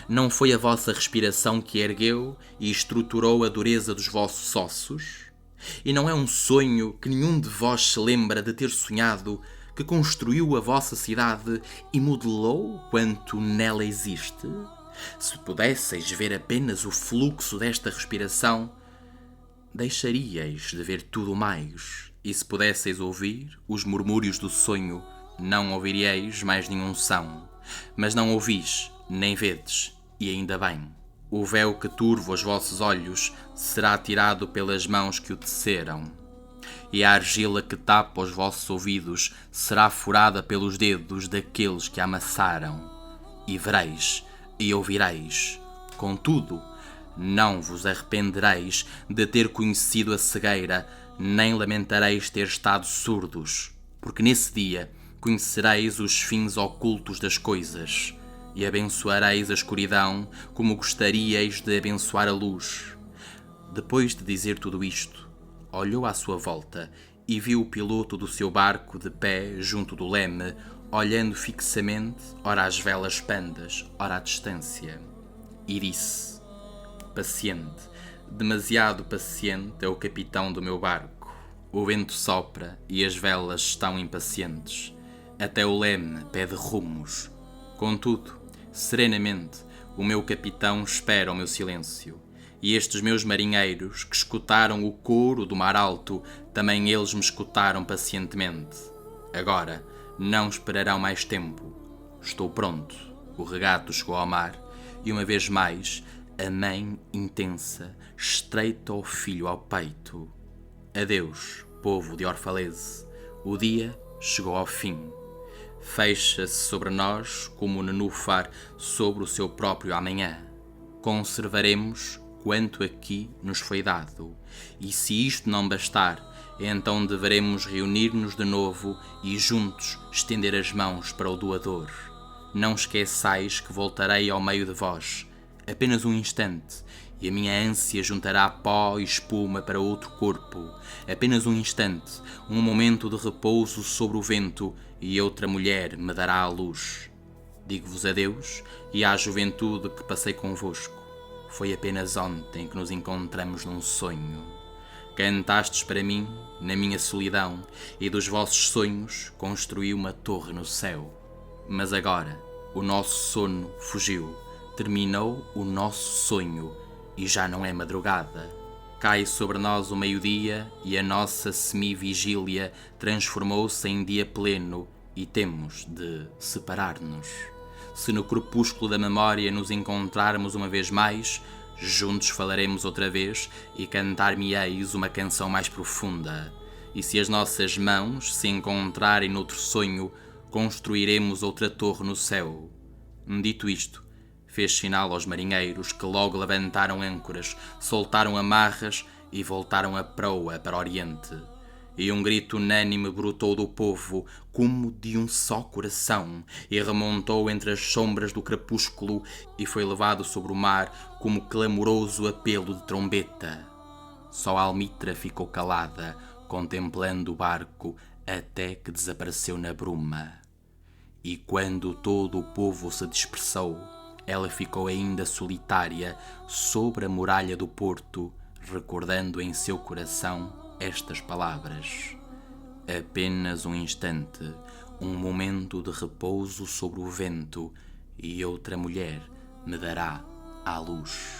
Speaker 1: Não foi a vossa respiração que ergueu e estruturou a dureza dos vossos ossos? E não é um sonho que nenhum de vós se lembra de ter sonhado que construiu a vossa cidade e modelou quanto nela existe? Se pudesseis ver apenas o fluxo desta respiração, deixaríeis de ver tudo mais, e se pudesseis ouvir os murmúrios do sonho, não ouviríeis mais nenhum som. Mas não ouvis, nem vedes, e ainda bem. O véu que turva os vossos olhos será tirado pelas mãos que o teceram, e a argila que tapa os vossos ouvidos será furada pelos dedos daqueles que a amassaram. E vereis, e ouvireis. Contudo, não vos arrependereis de ter conhecido a cegueira, nem lamentareis ter estado surdos, porque nesse dia conhecereis os fins ocultos das coisas, e abençoareis a escuridão como gostaríeis de abençoar a luz. Depois de dizer tudo isto, olhou à sua volta e viu o piloto do seu barco de pé junto do leme, olhando fixamente, ora às velas pandas, ora à distância. E disse: paciente, demasiado paciente é o capitão do meu barco. O vento sopra e as velas estão impacientes. Até o leme pede rumos. Contudo, serenamente, o meu capitão espera o meu silêncio. E estes meus marinheiros, que escutaram o coro do mar alto, também eles me escutaram pacientemente. Agora, não esperarão mais tempo. Estou pronto. O regato chegou ao mar, e uma vez mais, a mãe intensa estreita o filho ao peito. Adeus, povo de Orfalese. O dia chegou ao fim. Fecha-se sobre nós como o nenúfar sobre o seu próprio amanhã. Conservaremos quanto aqui nos foi dado, e se isto não bastar, então deveremos reunir-nos de novo e juntos estender as mãos para o doador. Não esqueçais que voltarei ao meio de vós, apenas um instante, e a minha ânsia juntará pó e espuma para outro corpo. Apenas um instante, um momento de repouso sobre o vento, e outra mulher me dará a luz. Digo-vos adeus e à juventude que passei convosco. Foi apenas ontem que nos encontramos num sonho. Cantastes para mim, na minha solidão, e dos vossos sonhos construí uma torre no céu. Mas agora, o nosso sono fugiu, terminou o nosso sonho, e já não é madrugada. Cai sobre nós o meio-dia e a nossa semi-vigília transformou-se em dia pleno e temos de separar-nos. Se no crepúsculo da memória nos encontrarmos uma vez mais, juntos falaremos outra vez e cantar-me-eis uma canção mais profunda. E se as nossas mãos se encontrarem noutro sonho, construiremos outra torre no céu. Dito isto, fez sinal aos marinheiros que logo levantaram âncoras, soltaram amarras e voltaram a proa para o oriente. E um grito unânime brotou do povo, como de um só coração, e remontou entre as sombras do crepúsculo e foi levado sobre o mar como clamoroso apelo de trombeta. Só Almitra ficou calada, contemplando o barco até que desapareceu na bruma. E quando todo o povo se dispersou, ela ficou ainda solitária sobre a muralha do porto, recordando em seu coração estas palavras: apenas um instante, um momento de repouso sobre o vento, e outra mulher me dará a luz.